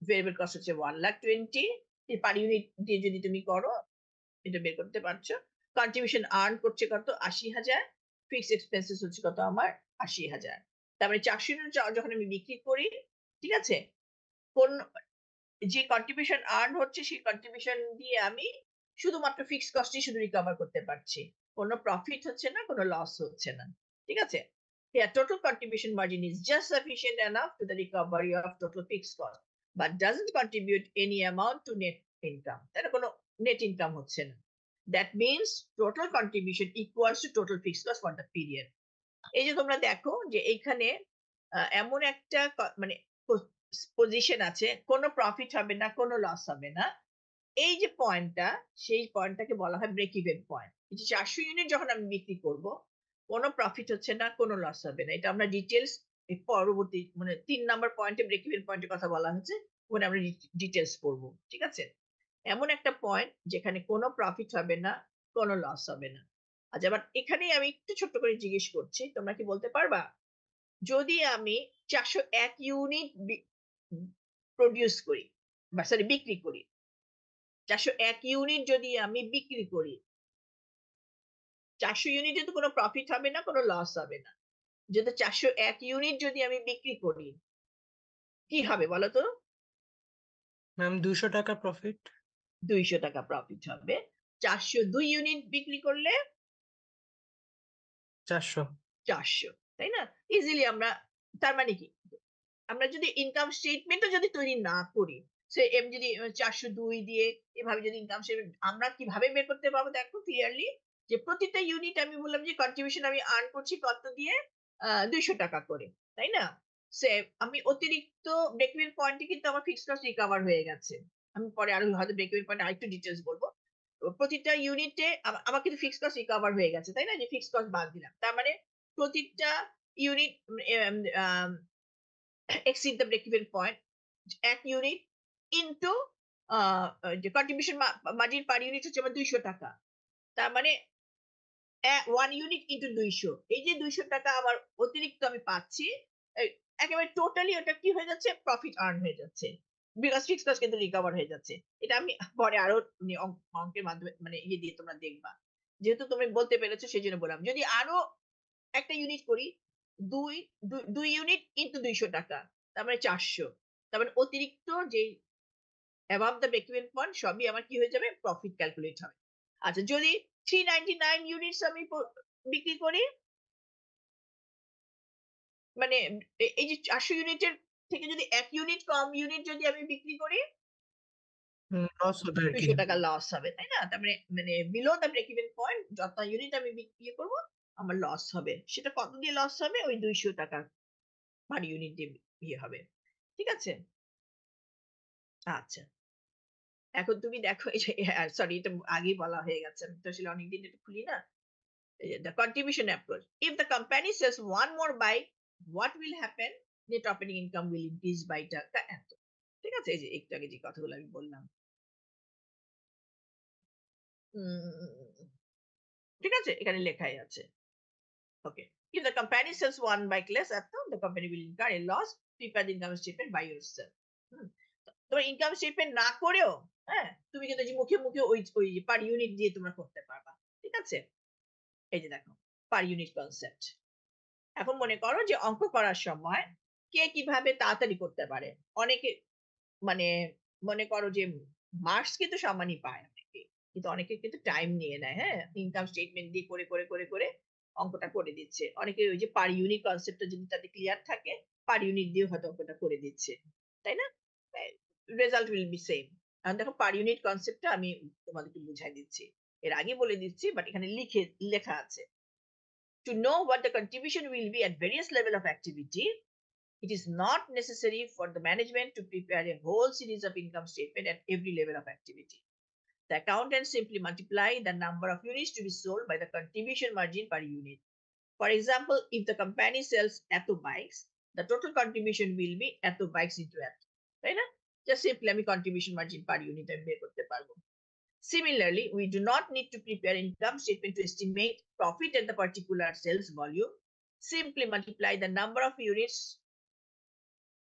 ভেরিয়েবল কস্ট হচ্ছে 1,20,000 পার ইউনিট দিয়ে যদি তুমি করো এটা বের করতে পারছো। কন্ট্রিবিউশন আর্ন করছে কত? ৮০,০০০। ফিক্সড এক্সপেন্সেস হচ্ছে কত আমার? ৮০,০০০। তার মানে ৪০০ ইউনিট যখন আমি বিক্রি করি, ঠিক আছে? কোন যে কন্ট্রিবিউশন আর্ন হচ্ছে সেই কন্ট্রিবিউশন দিয়ে আমি শুধুমাত্র ফিক্সড কস্টই শুধু রিকভার করতে পারছি। কোন প্রফিট হচ্ছে না, কোন লস হচ্ছে না। ঠিক আছে? Here total contribution margin is just sufficient enough to the recovery of total fixed cost, but doesn't contribute any amount to net income. তাহলে কোন নেট ইনকাম হচ্ছে না। That means total contribution equals to total fixed cost for the period. এই যে তোমরা দেখো যে এইখানে এমন একটা মানে পজিশন আছে কোন প্রফিট হবে না, কোন লস হবে না। এই যে পয়েন্টটা সেই পয়েন্টটাকে বলা হয় ব্রেক ইভেন পয়েন্ট। এই যে ৪০০ ইউনিট যখন আমি বিক্রি করব, কোন প্রফিট হচ্ছে না, কোন লস হবে না। এটা আমরা ডিটেইলস এর পরবর্তী মানে ৩ নাম্বার পয়েন্টে ব্রেক ইভেন পয়েন্টের কথা বলা হচ্ছে। ওখানে আমরা ডিটেইলস পড়ব। ঠিক আছে? এমন একটা পয়েন্ট যেখানে কোন প্রফিট হবে না, কোন লস হবে না। আচ্ছা বাট এখানেই আমি একটু ছোট্ট করে জিজ্ঞেস করছি, তোমরা কি বলতে পারবা? যদি আমি ৪০১ ইউনিট প্রোডিউস করি বা সরি বিক্রি করি। ৪০১ ইউনিট যদি আমি বিক্রি করি, ৪০০ ইউনিটে তো কোনো প্রফিট হবে না, কোনো লস হবে না। যেহেতু ৪০১ ইউনিট যদি আমি বিক্রি করি, কি হবে বলো তো? Ma'am ৳২০০ profit. ৳২০০ প্রফিট হবে। ৪০২ ইউনিট বিক্রি করলে ৪০০। ৪০০ তাই না? ইজিলি আমরা তার মানে কি? আমরা যদি ইনকাম স্টেটমেন্টও যদি তৈরি না করি, সে যদি ৪০২ দিয়ে এভাবে যদি ইনকাম স্টেটমেন্ট আমরা কিভাবে বের করতে পারবো দেখো ক্লিয়ারলি যে প্রতিটা ইউনিট আমি বললাম যে কন্ট্রিবিউশন আমি আর্ন করছি কত দিয়ে? ৳২০০ করে। তাই না? সেম আমি অতিরিক্ত ব্রেক ইভেন পয়েন্টে কিন্তু আমার ফিক্সড কস্ট রিকভার হয়ে গেছে। আমি পরে আরো হয়তো ব্রেক ইভেন পয়েন্টে আরেকটু ডিটেইলস বলব। তো প্রতিটা ইউনিটে আমার কিন্তু ফিক্সড কস্ট রিকভার হয়ে গেছে। তাই না? যে ফিক্সড কস্ট বাদ দিলাম। তার মানে প্রতিটা unit um um exceed the break even point ১ unit into uh যে কন্ট্রিবিউশন মার্জিন পার ইউনিট হচ্ছে আমার ৳২০০। তার মানে 1 ইউনিট ইনটু ২০০। এই যে ৳২০০ আমার অতিরিক্ত আমি পাচ্ছি, এই একেবারে টোটালি ওটা কি হয়ে যাচ্ছে? প্রফিট আর্ন হয়ে যাচ্ছে। বিকজ ফিক্সড কস্ট কিন্তু রিকভার হয়ে যাচ্ছে। এটা আমি পরে আরো অঙ্কের মাধ্যমে মানে ইয়ে দিয়ে তোমরা দেখবা। যেহেতু তুমি বলতে পেরেছো সেজন্য বললাম। যদি আরো একটা ইউনিট করি, ২ ২ ইউনিট ইনটু ৳২০০ তার মানে ৪০০। তার মানে অতিরিক্ত যেই above the break even point সবই আমার কি হয়ে যাবে? প্রফিট ক্যালকুলেট হবে। আচ্ছা যদি 399 ইউনিটস আমি বিক্রি করি মানে এই যে ৪০০ ইউনিটের থেকে যদি ১ ইউনিট কম ইউনিট যদি আমি বিক্রি করি লস হবে আরকি। ৳২০০ লস হবে। তাই না? তার মানে below the break even point যত ইউনিট আমি বিক্রি করব আমার লস হবে। সেটা কত দিয়ে লস হবে? ওই ৳২০০ পার ইউনিট দিয়ে ইয়ে হবে। ঠিক আছে? আচ্ছা। এখন তুমি দেখো এই যে সরি এটা আগেই বলা হয়ে গেছে। আমি তো আসলে অনেকদিন এটা খুলি না। The contribution approach. If the company sells one more bike, what will happen? Net operating income will increase by টাকা এত। ঠিক আছে? এই যে একটু আগে যে কথাগুলো আমি বললাম। উম ঠিক আছে? এখানে লেখাই আছে। ওকে। If the company sells one bike less এত, the company will incur a loss. Prepare the income statement by yourself. হুম? তোমার ইনকাম স্টেটমেন্ট না করেও, হ্যাঁ? তুমি কিন্তু যে মুখে ওই পার ইউনিট দিয়ে তোমরা করতে পারবা। ঠিক আছে? এই যে দেখো, পার ইউনিট কনসেপ্ট। এখন মনে করো যে অঙ্ক করার সময় কে কিভাবে তাড়াতাড়ি করতে পারে। অনেকে মানে মনে করো যে মার্কস কিন্তু সমানই পায় অনেকে। কিন্তু অনেকে কিন্তু টাইম নিয়ে নেয়, হ্যাঁ? ইনকাম স্টেটমেন্ট দিয়ে করে অঙ্কটা করে দিচ্ছে। অনেকে ওই যে পার ইউনিট কনসেপ্ট টা যদি তাদের ক্লিয়ার থাকে, পার ইউনিট দিয়েও হয়তো অঙ্কটা করে দিচ্ছে। তাই না? A result will be same. এখন দেখো পার ইউনিট কনসেপ্ট টা আমি তোমাদেরকে বুঝাই দিচ্ছি। এর আগে বলে দিচ্ছি বাট এখানে লেখা আছে। To know what the contribution will be at various level of activity, it is not necessary for the management to prepare a whole series of income statement at every level of activity. The accountant simply multiply the number of units to be sold by the contribution margin per unit. For example, if the company sells এত bikes, the total contribution will be এত bikes into এত। তাই না? Just simply আমি contribution margin per unit আমি বের করতে পারবো। Similarly, we do not need to prepare income statement to estimate profit at the particular sales volume. Simply multiply the number of units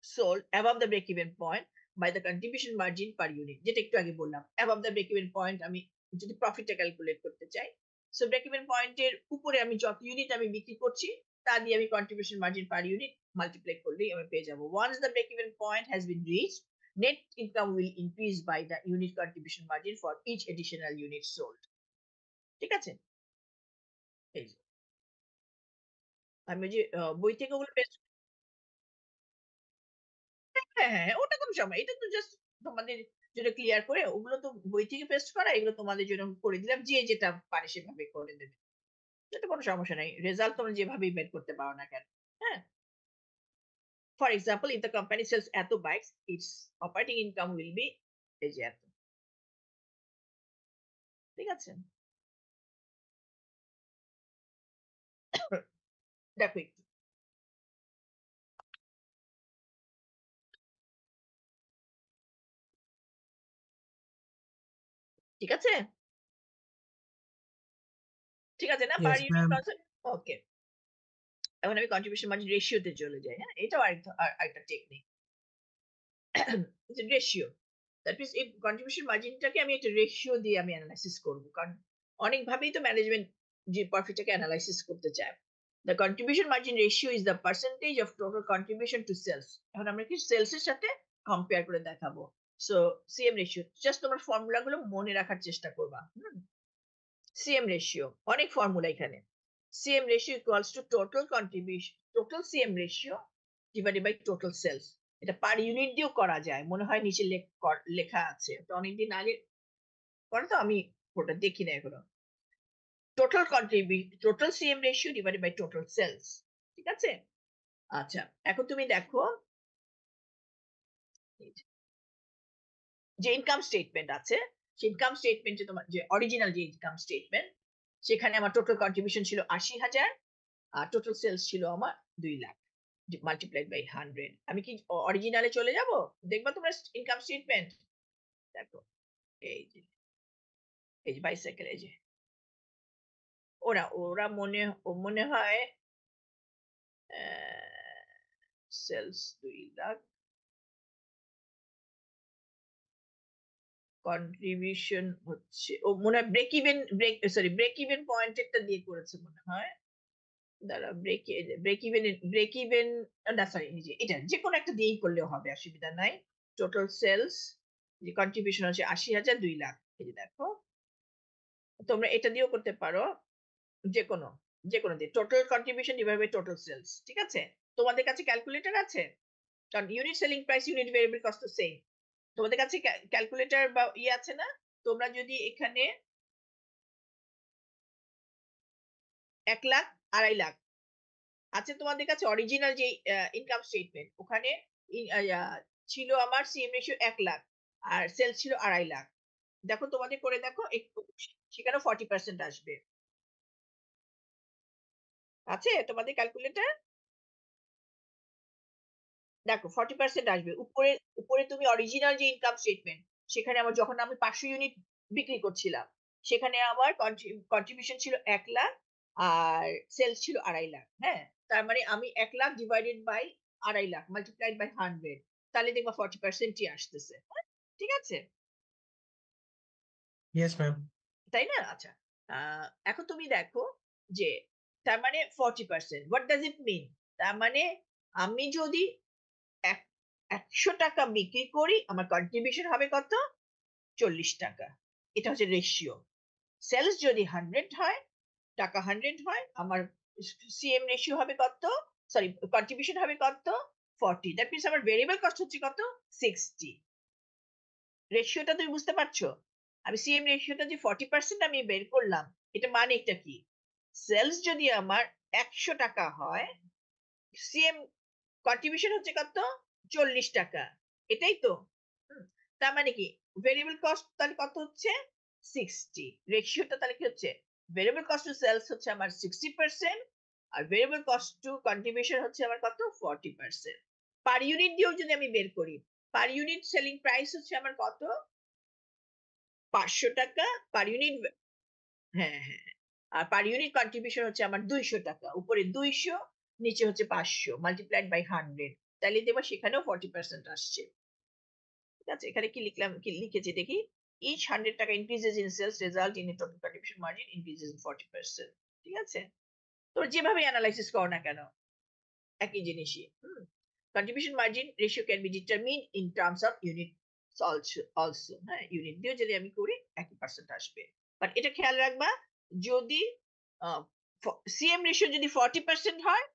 sold above the break-even point by the contribution margin per unit. যেটা একটু আগে বললাম। Above the break-even point আমি যদি প্রফিটটা calculate করতে চাই। So break-even point এর উপরে আমি যত ইউনিট আমি বিক্রি করছি তা দিয়ে আমি contribution margin per unit multiply করলেই আমি পেয়ে যাব। Once the break-even point has been reached, net income will increase by the unit contribution margin for each additional unit sold. ঠিক আছে? এই যে আমি ওই যে বই থেকে ওগুলো পেস্ট হ্যাঁ, ওটা কোনো সময় এটা তো জাস্ট তোমাদের জন্য ক্লিয়ার করে ওগুলো তো বই থেকে পেস্ট করা এগুলো তোমাদের জন্য করে দিলাম। যে যেটা পারে সেভাবে করে দেবে। এটা কোনো সমস্যা নাই। রেজাল্ট তোমরা যেভাবেই বের করতে পারো না কেন। হ্যাঁ? For example if the company sells এত bikes its operating income will be এই যে এত। ঠিক আছে? দেখো একটু। ঠিক আছে? ঠিক আছে না? Per yes unit ma'am. Concept okay. এখন আমি কন্ট্রিবিউশন মার্জিন রেশিও তে চলে যাই। হ্যাঁ? এটাও আরেকটা টেকনিক। রেশিও। দ্যাট মিনস এই কন্ট্রিবিউশন মার্জিনটাকে আমি একটা রেশিও দিয়ে আমি এনালাইসিস করব। কারণ অনেকভাবেই তো ম্যানেজমেন্ট যে প্রফিটটাকে এনালাইসিস করতে চায়। The contribution margin ratio is the percentage of total contribution to sales. এখন আমরা কি সেলস এর সাথে কম্পেয়ার করে দেখাবো। সো সিএম রেশিও জাস্ট তোমার ফর্মুলা গুলো মনে রাখার চেষ্টা করবা। হুম? সিএম রেশিও অনেক ফর্মুলা এখানে। CM ratio equals to total CM ratio divided by total sales. এটা পার ইউনিট দিয়েও করা যায়। মনে হয় নিচে লেখা আছে। তো অনেকদিন আগে করা তো আমি ওটা দেখি না এখনো। Total CM ratio divided by total sales. ঠিক আছে? আচ্ছা, এখন তুমি দেখো এই যে ইনকাম স্টেটমেন্ট আছে, সেই ইনকাম স্টেটমেন্টে তোমার যে অরিজিনাল যে ইনকাম স্টেটমেন্ট, সেখানে আমার টোটাল কন্ট্রিবিউশন ছিল ৮০,০০০ আর টোটাল সেলস ছিল আমার ২,০০,০০০ মাল্টিপ্লাইড বাই 100। আমি কি অরিজিনালে চলে যাব? দেখবা তোমরা ইনকাম স্টেটমেন্ট? দেখো এই যে বাইসাইকেল এই যে। ওরা মনে হয় সেলস ২,০০,০০০ কন্ট্রিবিউশন হচ্ছে মনে হয় ব্রেক ইভেন পয়েন্ট একটা দিয়ে করেছে মনে হয়। দাঁড়াও ব্রেক ইভেন না সরি এই যে এটা যেকোনো একটা দিয়েই করলেও হবে অসুবিধা নাই। টোটাল সেলস যে কন্ট্রিবিউশন হচ্ছে ৮০,০০০ ২,০০,০০০ এই যে দেখো। তোমরা এটা দিয়েও করতে পারো যেকোনো, যেকোনো দিয়ে। Total contribution divide by total sales. ঠিক আছে? তোমাদের কাছে ক্যালকুলেটর আছে? কারণ unit selling price, unit variable cost তো সেম। তোমাদের কাছে ক্যালকুলেটর বা আছে না? তোমরা যদি এখানে ১,০০,০০০, ২,৫০,০০০ আছে তোমাদের কাছে অরিজিনাল যে ইনকাম স্টেটমেন্ট, ওখানে ই আ ইয়া ছিল আমার সিএম রেশিও ১,০০,০০০ আর সেলস ছিল ২,৫০,০০০। দেখো তোমাদের করে দেখো একটু সেখানেও 40% আসবে। আছে তোমাদের ক্যালকুলেটর? দেখো 40% আসবে। উপরে তুমি অরিজিনাল যে ইনকাম স্টেটমেন্ট, সেখানে আমার যখন আমি ৫০০ ইউনিট বিক্রি করছিলাম, সেখানে আমার কন্ট্রিবিউশন ছিল ১,০০,০০০ আর সেলস ছিল ২,৫০,০০০। হ্যাঁ? তার মানে আমি ১,০০,০০০ ডিভাইডেড বাই ২,৫০,০০০ মাল্টিপ্লাইড বাই 100, তাহলে দেখবা 40% ই আসতেছে। হ্যাঁ? ঠিক আছে? Yes ma'am. তাই না? আচ্ছা। আ এখন তুমি দেখো যে তার মানে 40%, হোয়াট ডাজ ইট মিন? তার মানে আমি যদি এক ৳১০০ বিক্রি করি, আমার কন্ট্রিবিউশন হবে কত? ৳৪০। এটা হচ্ছে রেশিও। সেলস যদি ১০০ হয়, টাকা ১০০ হয়, আমার সিএম রেশিও হবে কত? সরি, কন্ট্রিবিউশন হবে কত? 40। দ্যাট মিনস আমার ভেরিয়েবল কস্ট হচ্ছে কত? 60। রেশিওটা তুমি বুঝতে পারছো? আমি সিএম রেশিওটা যে 40% আমি বের করলাম, এটা মানেটা কি? সেলস যদি আমার ৳১০০ হয়, সিএম কন্ট্রিবিউশন হচ্ছে কত? ৳৪০। এটাই তো? হুম। তার মানে কি? ভেরিয়েবল কস্ট তাহলে কত হচ্ছে? 60। রেশিওটা তাহলে কি হচ্ছে? ভেরিয়েবল কস্ট টু সেলস হচ্ছে আমার 60% আর ভেরিয়েবল কস্ট টু কন্ট্রিবিউশন হচ্ছে আমার কত? 40%। পার ইউনিট দিয়েও যদি আমি বের করি, পার ইউনিট সেলিং প্রাইস হচ্ছে আমার কত? ৳৫০০। পার ইউনিট হ্যাঁ, হ্যাঁ। আর পার ইউনিট কন্ট্রিবিউশন হচ্ছে আমার ৳২০০। উপরে ২০০, নিচে হচ্ছে ৫০০ মাল্টিপ্লাইড বাই 100। তাইলে দেখবা সেখানেও 40% আসছে। ঠিক আছে? এখানে কি লিখলাম, কি লিখেছি দেখি? Each ৳100 increases in sales result in a total contribution margin increases in 40%। ঠিক আছে? তোমরা যেভাবে এনালাইসিস করো না কেন, একই জিনিসই। হুম? Contribution margin ratio can be determined in terms of units also, হ্যাঁ? ইউনিট দিয়েও যদি আমি করি একই পার্সেন্ট আসবে। বাট এটা খেয়াল রাখবা, যদি আ ফ সিএম রেশিও যদি 40% হয়,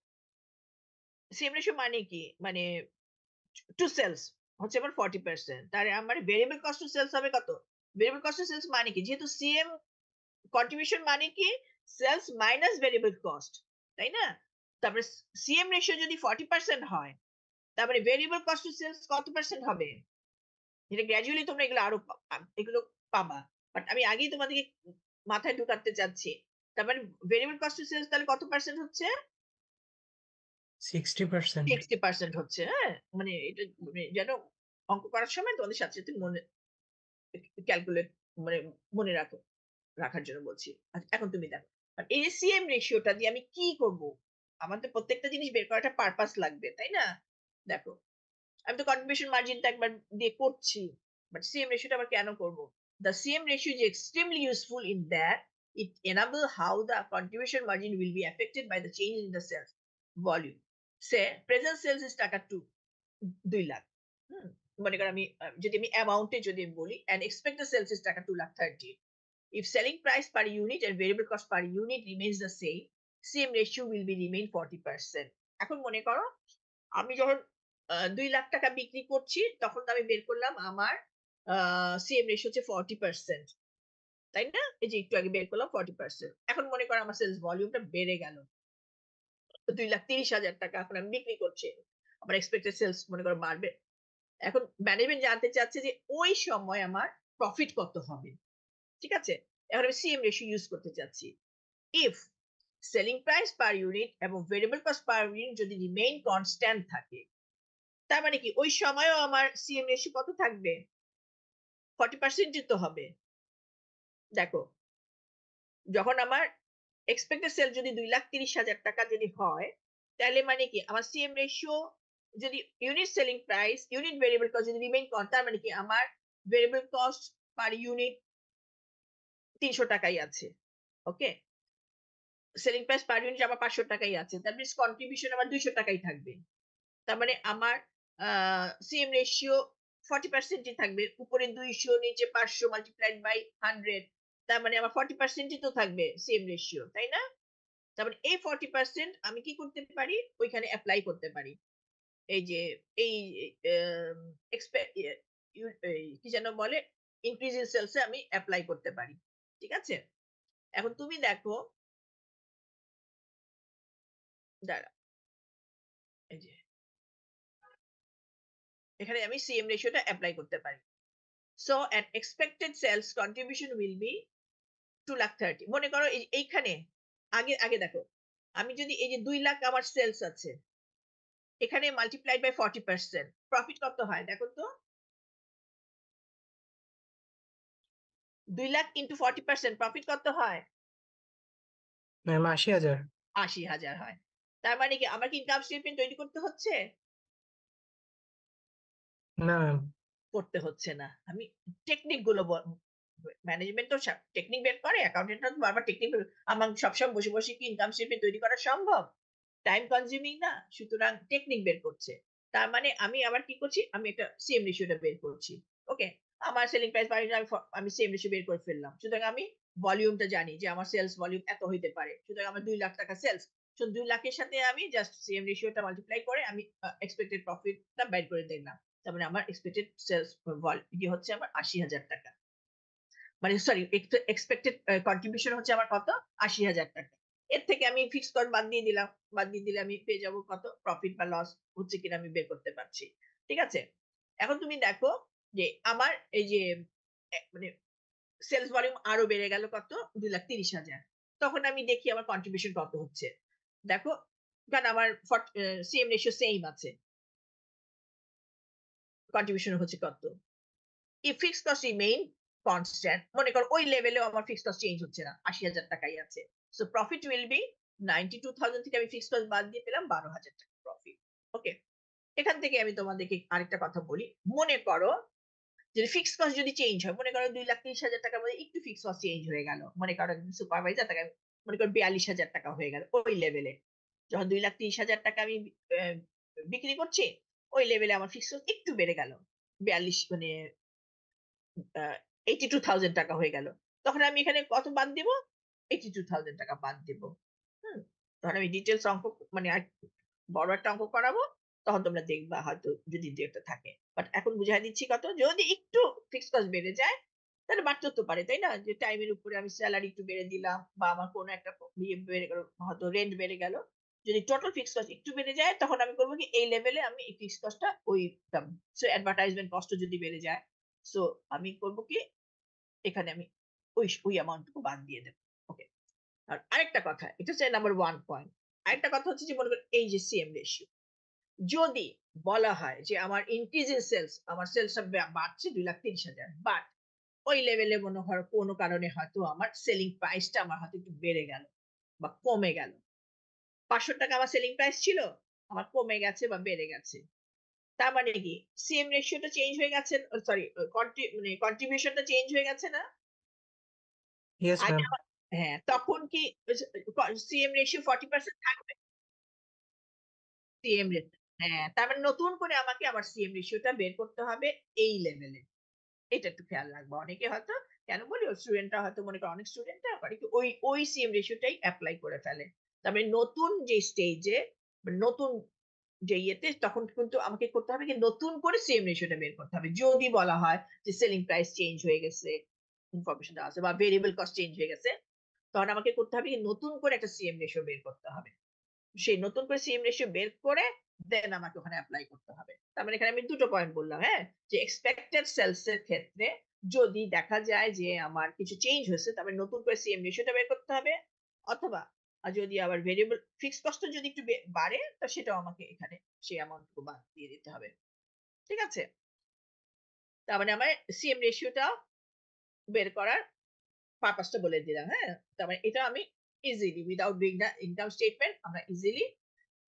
সিএম রেশিও মানে কি? মানে টু সেলস হচ্ছে আমার 40%। তাহলে আমার ভেরিয়েবল কস্ট টু সেলস হবে কত? ভেরিয়েবল কস্ট টু সেলস মানে কি? যেহেতু সিএম কন্ট্রিবিউশন মানে কি? Sales minus variable cost. তাই না? তারপরে সিএম রেশিও যদি 40% হয়, তারপরে ভেরিয়েবল কস্ট টু সেলস কত পার্সেন্ট হবে? এটা গ্র্যাজুয়ালি তোমরা এগুলো আরো এগুলো পাবা। বাট আমি আগেই তোমাদেরকে মাথায় ঢুকাতে চাচ্ছি। তার মানে ভেরিয়েবল কস্ট টু সেলস তাহলে কত পার্সেন্ট হচ্ছে? 60%। 60% হচ্ছে, হ্যাঁ? মানে এটা মানে যেন অঙ্ক করার সময় তোমাদের সাথে, সাথে মনে ক্যালকুলেট মানে মনে রাখার জন্য বলছি। আচ্ছা, এখন তুমি দেখো। আর এসিএম রেশিওটা দিয়ে আমি কি করব? আমার তো প্রত্যেকটা জিনিস বের করার একটা পারপাস লাগবে, তাই না? দেখো, আমি তো কন্ট্রিবিউশন মার্জিনটা একবার দিয়ে করছি। বাট সিএম রেশিওটা আবার কেন করব? The CM ratio is extremely useful in that it enable how the contribution margin will be affected by the change in the sales volume. Say present sales is টাকা 2,00,000। হুম? মনে করো আমি যদি আমি অ্যামাউন্ট এ যদি আমি বলি and expected sales is টাকা 2,30,000. If selling price per unit and variable cost per unit remains the same, same ratio will be remain 40%. এখন মনে করো আমি যখন ৳২,০০,০০০ বিক্রি করছি, তখন তো আমি বের করলাম আমার আ সিএম রেশিও হচ্ছে 40%, তাই না? এই যে একটু আগে বের করলাম 40%। এখন মনে করো আমার সেলস ভলিউমটা বেড়ে গেল। 2,30,000 টাকা এখন আমি বিক্রি করছি। আমার এক্সপেক্টেড সেলস মনে করো বাড়বে। এখন ম্যানেজমেন্ট জানতে চাচ্ছে যে ওই সময় আমার প্রফিট কত হবে। ঠিক আছে? এখন আমি সিএম রেশিও ইউস করতে চাচ্ছি। If selling price per unit এবং ভেরিয়েবল কস্ট পার ইউনিট যদি রিমেইন কনস্ট্যান্ট থাকে, তার মানে কি ওই সময়েও আমার সিএম রেশিও কত থাকবে? 40% ই তো হবে। দেখো, যখন আমার এক্সপেক্টেড সেল যদি 2,30,000 টাকা যদি হয়, তাহলে মানে কি আমার সিএম রেশিও যদি unit selling price, unit variable cost যদি রিমেইন তার মানে কি আমার ভেরিয়েবল কস্ট পার ইউনিট ৩০০ টাকাই আছে। ওকে? সেলিং প্রাইস পার ইউনিট আমার ৫০০ টাকাই আছে। দ্যাট মিনস কন্ট্রিবিউশন আমার ২০০ টাকাই থাকবে। তার মানে আমার আ সিএম রেশিও 40% ই থাকবে। উপরে ২০০ নিচে ৫০০ মাল্টিপ্লাইড বাই 100 তার মানে আমার 40% ই তো থাকবে সিএম রেশিও, তাই না? তার মানে এই 40% আমি কি করতে পারি? ওইখানে এপ্লাই করতে পারি। এই যে এই এম এক্সপে ইয়ে এই কি যেন বলে? ইনক্রিজ ইন সেলস এ আমি এপ্লাই করতে পারি। ঠিক আছে? এখন তুমি দেখো দাঁড়াও এই যে এখানে আমি সিএম রেশিওটা এপ্লাই করতে পারি। So an expected sales contribution will be 2,30,000 মনে করো এইখানে আগে দেখো। আমি যদি এই যে 2,00,000 আমার সেলস আছে। এখানে মাল্টিপ্লাইড বাই 40% প্রফিট কত হয় দেখো তো? 2,00,000 ইনটু 40% প্রফিট কত হয়? ম্যাম ৮০,০০০। ৮০,০০০ হয়। তার মানে কি আমার কি ইনকাম স্টেটমেন্ট তৈরি করতে হচ্ছে? না ম্যাম। করতে হচ্ছে না। আমি টেকনিক গুলো ম্যানেজমেন্ট তো টেকনিক বের করে, অ্যাকাউন্টেন্টরা তো বারবার টেকনিক আমার সবসময় বসে কি ইনকাম স্টেটমেন্ট তৈরি করা সম্ভব? টাইম কনজিউমিং না? সুতরাং টেকনিক বের করছে। তার মানে আমি আবার কি করছি? আমি একটা সিএম রেশিওটা বের করছি। ওকে? আমার সেলিং প্রাইস বাড়িয়ে আমি সিএম রেশিও বের করে ফেললাম। সুতরাং আমি ভলিউমটা জানি যে আমার সেলস ভলিউম এত হইতে পারে। সুতরাং আমার ৳2,00,000 সেলস। 2,00,000 এর সাথে আমি জাস্ট সিএম রেশিওটা মাল্টিপ্লাই করে আমি এক্সপেক্টেড প্রফিটটা বের করে দিলাম। তার মানে আমার এক্সপেক্টেড সেলস ইয়ে হচ্ছে আমার ৳৮০,০০০ মানে সরি এক্সপেক্টেড কন্ট্রিবিউশন হচ্ছে আমার কত? ৳৮০,০০০ এর থেকে আমি ফিক্সড কস্ট বাদ দিয়ে দিলাম। বাদ দিয়ে দিলে আমি পেয়ে যাবো কত? প্রফিট বা লস হচ্ছে কিনা আমি বের করতে পারছি। ঠিক আছে? এখন তুমি দেখো যে আমার এই যে মানে সেলস ভলিউম আরো বেড়ে গেল কত? 2,30,000 তখন আমি দেখি আমার কন্ট্রিবিউশন কত হচ্ছে। দেখো, কারণ আমার সিএম রেশিও সেইম আছে। কন্ট্রিবিউশন হচ্ছে কত? if fixed cost remain constant মনে করো ওই লেভেলেও আমার ফিক্সড কস্ট চেঞ্জ হচ্ছে না ৮০,০০০ টাকাই আছে সো প্রফিট উইল বি 92,000 থেকে আমি ফিক্সড কস্ট বাদ দিয়ে পেলাম ১২,০০০ টাকা প্রফিট ওকে এখান থেকে আমি তোমাদেরকে আরেকটা কথা বলি মনে করো যদি ফিক্সড কস্ট যদি চেঞ্জ হয় মনে করো ২,৩০,০০০ টাকার মধ্যে একটু ফিক্সড কস্ট চেঞ্জ হয়ে গেল মনে করো সুপারভাইজার তাকে মনে করো ৪২,০০০ টাকা হয়ে গেল ওই লেভেলে যখন ২,৩০,০০০ টাকা আমি আহ, বিক্রি করছি ওই লেভেলে আমার ফিক্সড কস্ট একটু বেড়ে গেল ৪২ মানে 82,000 টাকা হয়ে গেল। তখন আমি এখানে কত বাদ দিব? 82,000 টাকা বাদ দিব। হুম? তখন আমি ডিটেইলস অঙ্ক মানে আর বড় একটা অঙ্ক করাবো। তখন তোমরা দেখবা হয়তো যদি ২ একটা থাকে। বাট এখন বুঝায় দিচ্ছি কত? যদি একটু ফিক্সড কস্ট বেড়ে যায়, তাহলে বাড়তেও তো পারে, তাই না? যে টাইমের উপরে আমি সেলারি একটু বেড়ে দিলাম বা আমার কোনো একটা ইয়ে বেড়ে গেল, হয়তো রেন্ট বেড়ে গেল। যদি টোটাল ফিক্সড কস্ট একটু বেড়ে যায়, তখন আমি করব কি এই লেভেলে আমি এই ফিক্সড কস্টটা ওই সো অ্যাডভার্টাইজমেন্ট কস্টও যদি বেড়ে যায়, সো আমি করব কি এখানে আমি ওই অ্যামাউন্ট টুকু বাদ দিয়ে দেব। ওকে। আর আরেকটা কথা, এটা হচ্ছে নাম্বার 1 পয়েন্ট। আরেকটা কথা হচ্ছে যে মনে করেন এই যে সিএম রেশিও যদি বলা হয় যে আমার ইনক্রিজ ইন সেলস আমার সেলসটা বাড়ছে 2,30,000 বাট ওই লেভেলে মনে হয় কোনো কারণে হয়তো আমার সেলিং প্রাইসটা আমার হয়তো একটু বেড়ে গেল বা কমে গেল। ৳৫০০ আমার সেলিং প্রাইস ছিল, আমার কমে গেছে বা বেড়ে গেছে। তার মানে কি সিএম রেশিওটা চেঞ্জ হয়ে গেছে সরি মানে কন্ট্রিবিউশনটা চেঞ্জ হয়ে গেছে না? ইয়েস আগে ম্যাম। আমার হ্যাঁ, তখন কি সিএম রেশিও 40% থাকবে? সিএম রেশিও হ্যাঁ, তার মানে নতুন করে আমাকে আমার সিএম রেশিওটা বের করতে হবে এই লেভেলে। এটা একটু খেয়াল রাখবা। অনেকে হয়তো কেন বলি স্টুডেন্টরা হয়তো মনে করে অনেক স্টুডেন্টরা করে কি ওই সিএম রেশিওটাই এপ্লাই করে ফেলে। তার মানে নতুন যে স্টেজে নতুন যে ইয়েতে তখন কিন্তু আমাকে করতে হবে কি নতুন করে সিএম রেশিওটা বের করতে হবে। যদি বলা হয় যে সেলিং প্রাইস চেঞ্জ হয়ে গেছে, ইনফরমেশন দেওয়া আছে বা ভেরিয়েবল কস্ট চেঞ্জ হয়ে গেছে, তখন আমাকে করতে হবে কি নতুন করে একটা সিএম রেশিও বের করতে হবে। সেই নতুন করে সিএম রেশিও বের করে দেন আমাকে ওখানে এপ্লাই করতে হবে। তার মানে এখানে আমি ২ টো পয়েন্ট বললাম, হ্যাঁ? যে এক্সপেক্টেড সেলস এর ক্ষেত্রে যদি দেখা যায় যে আমার কিছু চেঞ্জ হয়েছে, তার মানে নতুন করে সিএম রেশিওটা বের করতে হবে। অথবা যদি আবার ভেরিয়েবল ফিক্সড কস্ট যদি একটু বাড়ে, তো সেটাও আমাকে এখানে সেই অ্যামাউন্ট টুকু বাদ দিয়ে দিতে হবে। ঠিক আছে? তার মানে আমার সিএম রেশিওটা বের করার পারপাস টা বলে দিলাম, হ্যাঁ? তার মানে এটা আমি easily without doing the income statement আমরা ইজিলি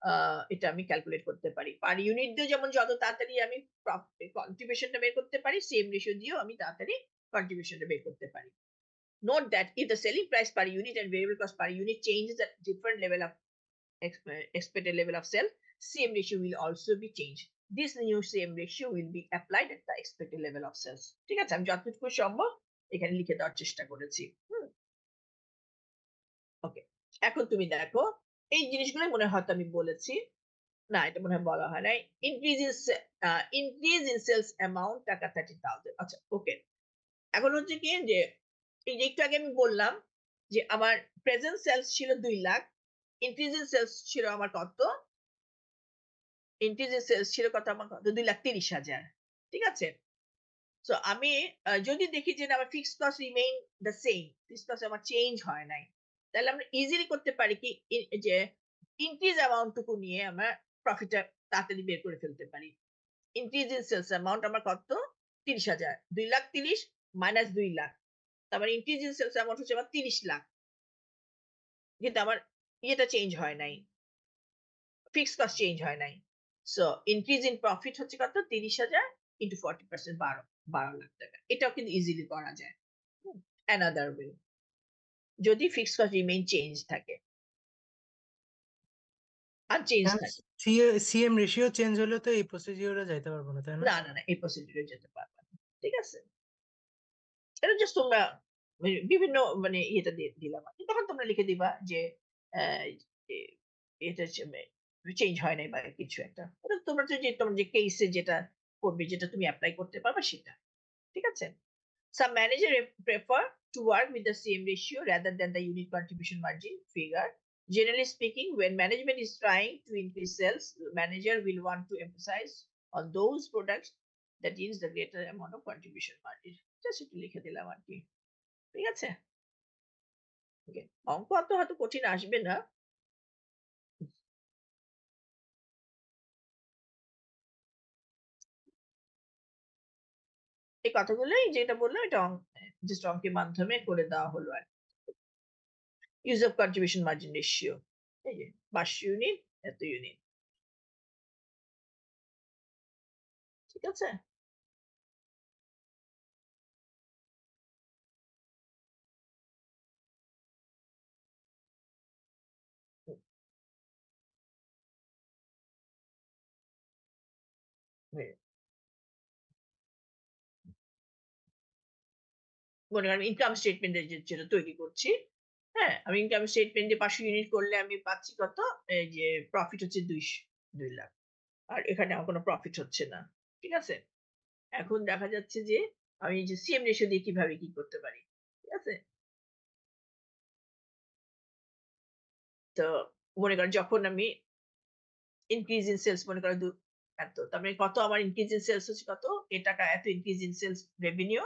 আ এটা আমি ক্যালকুলেট করতে পারি। পার ইউনিট দিয়েও যেমন যত তাড়াতাড়ি আমি কন্ট্রিবিউশন টা বের করতে পারি, সেম রেশিও দিয়েও আমি তাড়াতাড়ি কন্ট্রিবিউশন টা বের করতে পারি। Note that if the selling price per unit and variable cost per unit changes at different level of expected level of sale, same ratio will also be changed. This new same ratio will be applied at the expected level of sales. ঠিক আছে? আমি যতটুকু সম্ভব এখানে লিখে দেওয়ার চেষ্টা করেছি। হুম? ওকে। এখন তুমি দেখো, এই জিনিসগুলোই মনে হয় হয়তো আমি বলেছি। না, এটা মনে হয় বলা হয় নাই। Increase in increase in sales amount টাকা 30,000 আচ্ছা, ওকে। এখন হচ্ছে কি যে, এই যে একটু আগে আমি বললাম যে আমার প্রেজেন্ট সেলস ছিল ২,০০,০০০ ইনক্রিজ ইন সেলস ছিল আমার কত? ইনক্রিজ ইন সেলস ছিল কত আমার কত? ২,৩০,০০০। ঠিক আছে? সো আমি যদি দেখি যে না আমার fixed cost remain the same, fixed cost আমার চেঞ্জ হয় নাই। তাহলে আমরা ইজিলি করতে পারি কি যে ইনক্রিজ অ্যামাউন্ট টুকু নিয়ে আমরা প্রফিটটা তাড়াতাড়ি বের করে ফেলতে পারি। ইনক্রিজ ইন সেলস অ্যামাউন্ট আমার কত? ৩০,০০০। ২,৩০,০০০ মাইনাস ২,০০,০০০। তার মানে ইনক্রিজ ইন সেলস অ্যামাউন্ট হচ্ছে আমার ৩০,০০,০০০। কিন্তু আমার ইয়েটা চেঞ্জ হয় নাই। ফিক্সড কস্ট চেঞ্জ হয় নাই। সো ইনক্রিজ ইন প্রফিট হচ্ছে কত? ৩০,০০০ ইন্টু 40% ১২,০০,০০০ টাকা। এটাও কিন্তু ইজিলি করা যায়। হুম? Another way. যদি ফিক্সড কস্ট রিমেইন চেঞ্জ থাকে, আনচেঞ্জ ম্যাম, থাকে। সিএম রেশিও চেঞ্জ হলে তো এই প্রসিডিওরে যাইতে পারবো না, তাই না? না, এই প্রসিডিউর এ যেতে পারবে না। ঠিক আছে? এটা জাস্ট তোমরা বিভিন্ন ইয়েটা দিলাম আরকি। তখন তোমরা লিখে দিবা যে অ্যা এ এটা চেঞ্জ হয় নাই বা কিছু একটা। ওটা তোমরা তোমার যে কেস এ যেটা করবে, যেটা তুমি এপ্লাই করতে পারবা সেটা। ঠিক আছে? Some manager prefer to work with the same ratio rather than the unit contribution margin figure. Generally speaking, when management is trying to increase sales, the manager will want to emphasize on those products that yields the greater amount of contribution margin. Just একটু লিখে দিলাম আরকি। ঠিক আছে? ওকে। অঙ্ক অত হয়তো কঠিন আসবে না। এই কথাগুলোই যেটা বললাম এটা জাস্ট অঙ্কের মাধ্যমে করে দেওয়া হলো আরকি। Use of contribution margin ratio. এই যে ৫০০ ইউনিট, এত ইউনিট। ঠিক আছে? হুম, হুম। মনে করেন ইনকাম স্টেটমেন্ট এর যেটা তৈরি করছি। হ্যাঁ? আমি ইনকাম স্টেটমেন্ট দিয়ে ৫০০ ইউনিট করলে আমি পাচ্ছি কত? এই যে প্রফিট হচ্ছে ২,০০,০০০। আর এখানে আমার কোন প্রফিট হচ্ছে না। ঠিক আছে? এখন দেখা যাচ্ছে যে আমি এই যে সিএম রেশিও দিয়ে কিভাবে কি করতে পারি। ঠিক আছে? তো মনে করেন যখন আমি ইনক্রিজ ইন সেলস মনে করেন এত। তার মানে কত আমার ইনক্রিজ ইন সেলস হচ্ছে কত? এ টাকা এত increase in sales revenue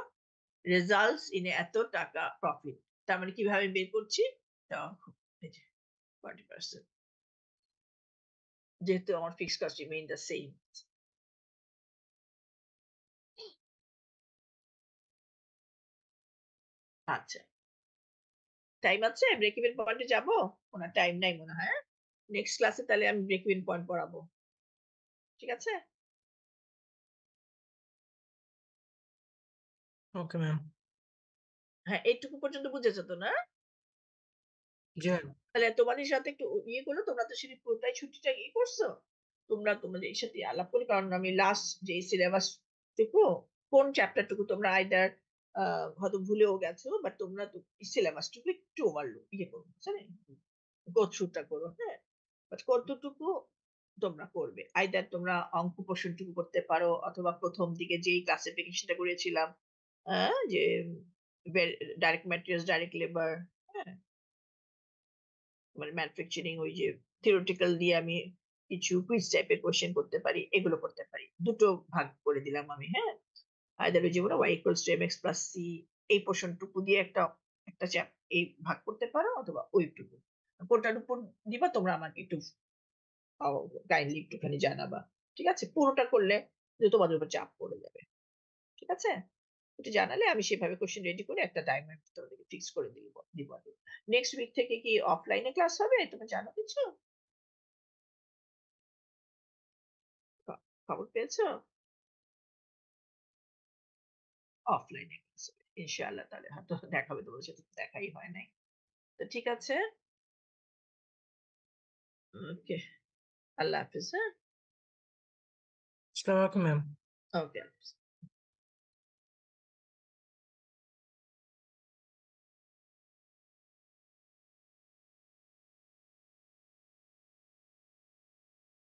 results in এত টাকা প্রফিট। তার মানে কিভাবে বের করছি? এই যে 40% যেহেতু আমার fixed cost remain the same. আচ্ছা। টাইম আছে? ব্রেক ইভেন পয়েন্ট এ যাবো? উনার টাইম নাই মনে হয়, হ্যাঁ? নেক্সট ক্লাসে তাহলে আমি ব্রেক ইভেন পয়েন্ট পড়াবো। ঠিক আছে? Okay ma'am. হ্যাঁ, এইটুকু পর্যন্ত বুঝেছ তো না? জি ম্যাম। তাহলে তোমাদের সাথে একটু ইয়ে করলো, তোমরা তো সেদিন পুরোটাই ছুটিটা ইয়ে করছো। তোমরা তোমাদের সাথে আলাপ করি। কারণ আমি লাস্ট যে সিলেবাস টুকু, কোন চ্যাপ্টার টুকু তোমরা আইদার আ হয়তো ভুলেও গেছো, বাট তোমরা তো সিলেবাস টুকু একটু ওভারলোড ইয়ে করো, বুঝলে? গো থ্রু টা করো, হ্যাঁ? বাট কতটুকু তোমরা করবে। আইদার তোমরা অঙ্ক পোরশনটুকু করতে পারো অথবা ১ম দিকে যেই ক্লাসিফিকেশনটা করেছিলাম, আ যে বে ডাইরেক্ট ম্যাটেরিয়ালস, ডাইরেক্ট লেবার, হ্যাঁ? ম্যানুফ্যাকচারিং ওই যে থিওরিটিক্যাল দিয়ে আমি কিছু কুইজ টাইপের কোয়েশ্চেন করতে পারি, এগুলো করতে পারি। দুটো ভাগ করে দিলাম আমি, হ্যাঁ? আইদার ওই যেগুলো y equals to mx plus c এই পোরশন টুকু দিয়ে একটা এই ভাগ করতে পারো অথবা ওইটুকু। কোনটার উপর দিবা তোমরা আমাকে একটু কাইন্ডলি একটুখানি জানাবা। ঠিক আছে? পুরোটা করলে কিন্তু তোমাদের উপর চাপ পড়ে যাবে। ঠিক আছে? একটু জানালে আমি সেভাবে কোয়েশ্চেন রেডি করে একটা টাইমের তোমাদেরকে ফিক্স করে দিব আরকি। নেক্সট উইক থেকে কি অফলাইনে ক্লাস হবে? তুমি জানো কিছু? খ খবর পেয়েছো? অফলাইনে ক্লাস হবে। ইনশাআল্লাহ তাহলে হয়তো দেখা হবে তোমাদের সাথে তো দেখাই হয় নাই। তো ঠিক আছে। ওকে। আল্লাহ হাফেজ, হ্যাঁ? আসসালামু আলাইকুম ম্যাম। ওকে।